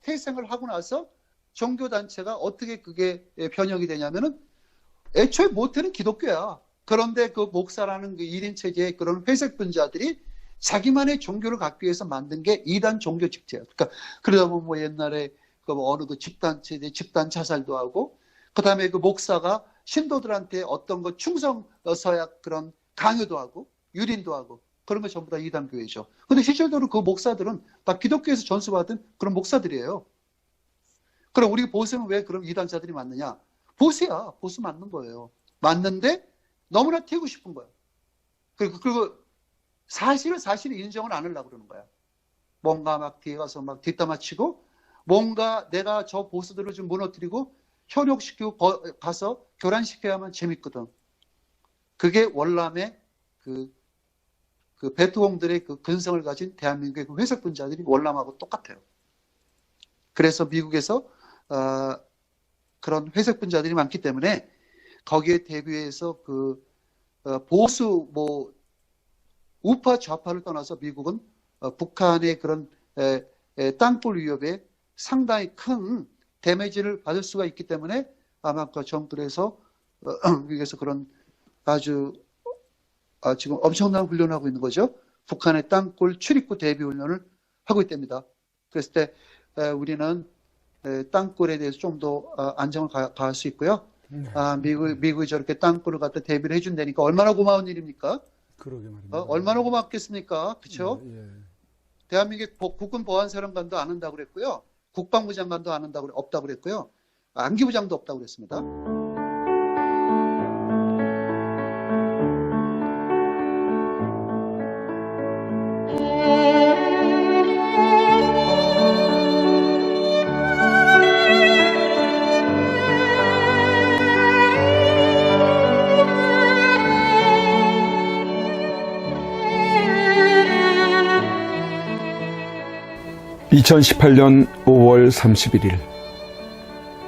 태생을 하고 나서 종교단체가 어떻게 그게 변형이 되냐면은 애초에 모태는 기독교야. 그런데 그 목사라는 그 1인 체제의 그런 회색 분자들이 자기만의 종교를 갖기 위해서 만든 게 이단 종교 집체예요. 그러니까 그러다 보면 뭐 옛날에 그 어느 그 집단 체제, 집단 자살도 하고, 그 다음에 그 목사가 신도들한테 어떤 거 충성 서약 그런 강요도 하고, 유린도 하고, 그런 거 전부 다 이단 교회죠. 근데 실질적으로 그 목사들은 다 기독교에서 전수받은 그런 목사들이에요. 그럼 우리 보수는 왜 그럼 이단자들이 맞느냐? 보수야. 보수 맞는 거예요. 맞는데 너무나 튀고 싶은 거예요. 그리고 사실을 인정을 안 하려고 그러는 거야. 뭔가 막 뒤에 가서 막 뒷담화 치고, 뭔가 내가 저 보수들을 좀 무너뜨리고 현혹시키고 가서 교란시켜야만 재밌거든. 그게 월남의 그 베트공들의 그 근성을 가진 대한민국의 그 회색 분자들이 월남하고 똑같아요. 그래서 미국에서 그런 회색 분자들이 많기 때문에 거기에 대비해서 그 보수 뭐 우파 좌파를 떠나서 미국은 북한의 그런 땅굴 위협에 상당히 큰 데미지를 받을 수가 있기 때문에 아마 그 정글에서 미국에서 그런 아주 지금 엄청난 훈련을 하고 있는 거죠. 북한의 땅굴 출입구 대비 훈련을 하고 있답니다. 그랬을 때 우리는 땅굴에 대해서 좀 더 안정을 가할 수 있고요. 미국이 저렇게 땅굴을 갖다 대비를 해준다니까 얼마나 고마운 일입니까? 그러게 말입니다. 얼마나 고맙겠습니까? 그렇죠? 예. 대한민국 국군 보안사령관도 안 한다고 그랬고요. 국방부 장관도 안 한다고 없다고 그랬고요. 안기부장도 없다고 그랬습니다. (2018년 5월 31일)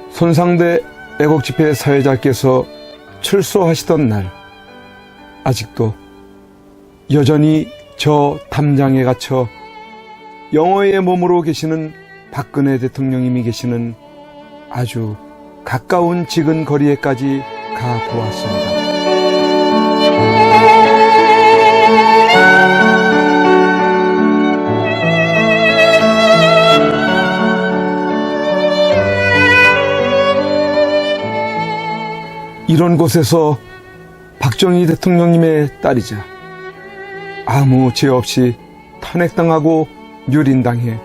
손상대 애국집회 사회자께서 출소하시던 날, 아직도 여전히 저 담장에 갇혀 영어의 몸으로 계시는 박근혜 대통령님이 계시는 아주 가까운 지근 거리에까지 가 보았습니다. 이런 곳에서 박정희 대통령님의 딸이자 아무 죄 없이 탄핵당하고 유린당해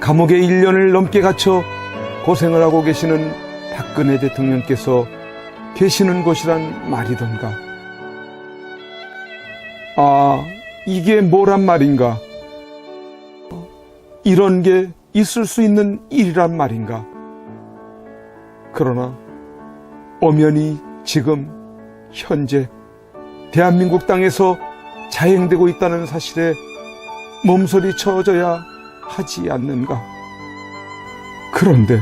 감옥에 1년을 넘게 갇혀 고생을 하고 계시는 박근혜 대통령께서 계시는 곳이란 말이던가. 이게 뭐란 말인가? 이런 게 있을 수 있는 일이란 말인가? 그러나 엄연히 지금 현재 대한민국 땅에서 자행되고 있다는 사실에 몸서리 쳐져야 하지 않는가. 그런데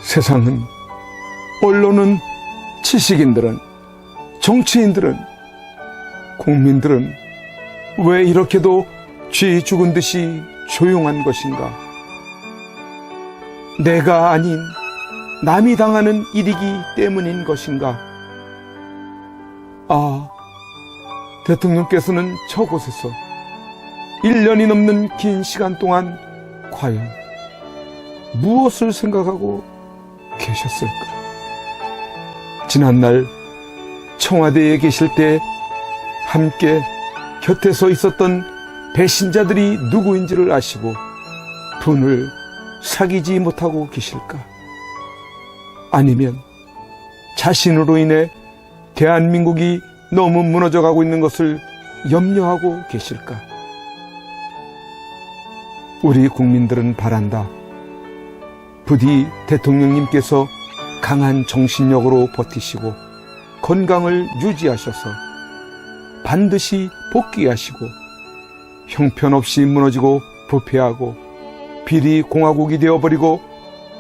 세상은, 언론은, 지식인들은, 정치인들은, 국민들은 왜 이렇게도 쥐 죽은 듯이 조용한 것인가? 내가 아닌 남이 당하는 일이기 때문인 것인가? 대통령께서는 저곳에서 1년이 넘는 긴 시간 동안 과연 무엇을 생각하고 계셨을까? 지난날 청와대에 계실 때 함께 곁에 서 있었던 배신자들이 누구인지를 아시고 분을 사귀지 못하고 계실까? 아니면 자신으로 인해 대한민국이 너무 무너져가고 있는 것을 염려하고 계실까? 우리 국민들은 바란다. 부디 대통령님께서 강한 정신력으로 버티시고 건강을 유지하셔서 반드시 복귀하시고 형편없이 무너지고 부패하고 비리 공화국이 되어버리고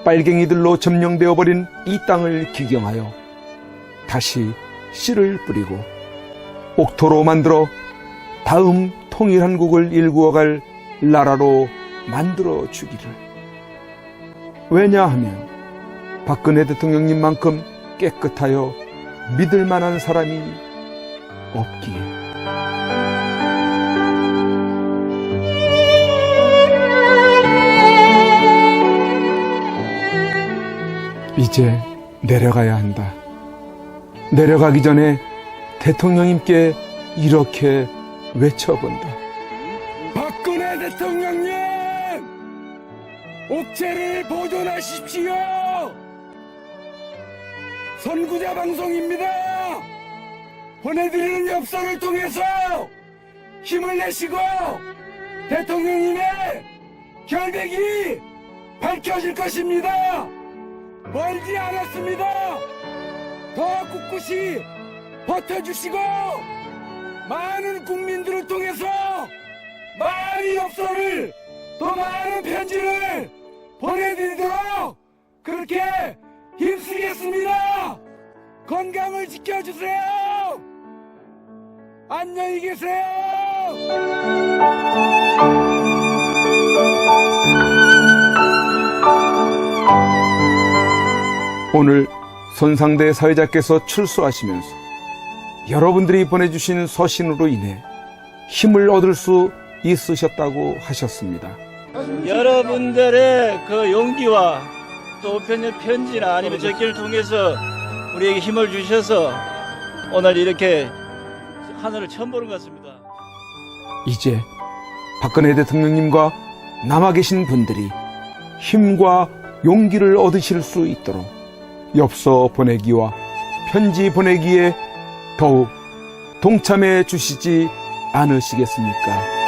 빨갱이들로 점령되어버린 이 땅을 기경하여 다시 씨를 뿌리고 옥토로 만들어 다음 통일한국을 일구어갈 나라로 만들어 주기를. 왜냐하면 박근혜 대통령님만큼 깨끗하여 믿을 만한 사람이 없기에. 이제 내려가야 한다. 내려가기 전에 대통령님께 이렇게 외쳐본다. 박근혜 대통령님! 옥체를 보존하십시오! 선구자 방송입니다! 보내드리는 엽서를 통해서 힘을 내시고 대통령님의 결백이 밝혀질 것입니다! 멀지 않았습니다! 더 꿋꿋이 버텨주시고 많은 국민들을 통해서 많은 엽서를 더 많은 편지를 보내드리도록 그렇게 힘쓰겠습니다. 건강을 지켜주세요. 안녕히 계세요. 오늘 손상대 사회자께서 출소하시면서 여러분들이 보내주신 서신으로 인해 힘을 얻을 수 있으셨다고 하셨습니다. 여러분들의 그 용기와 또 우편의 편지나 아니면 적기를 통해서 우리에게 힘을 주셔서 오늘 이렇게 하늘을 처음 보는 것 같습니다. 이제 박근혜 대통령님과 남아 계신 분들이 힘과 용기를 얻으실 수 있도록 엽서 보내기와 편지 보내기에 더욱 동참해 주시지 않으시겠습니까?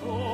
Go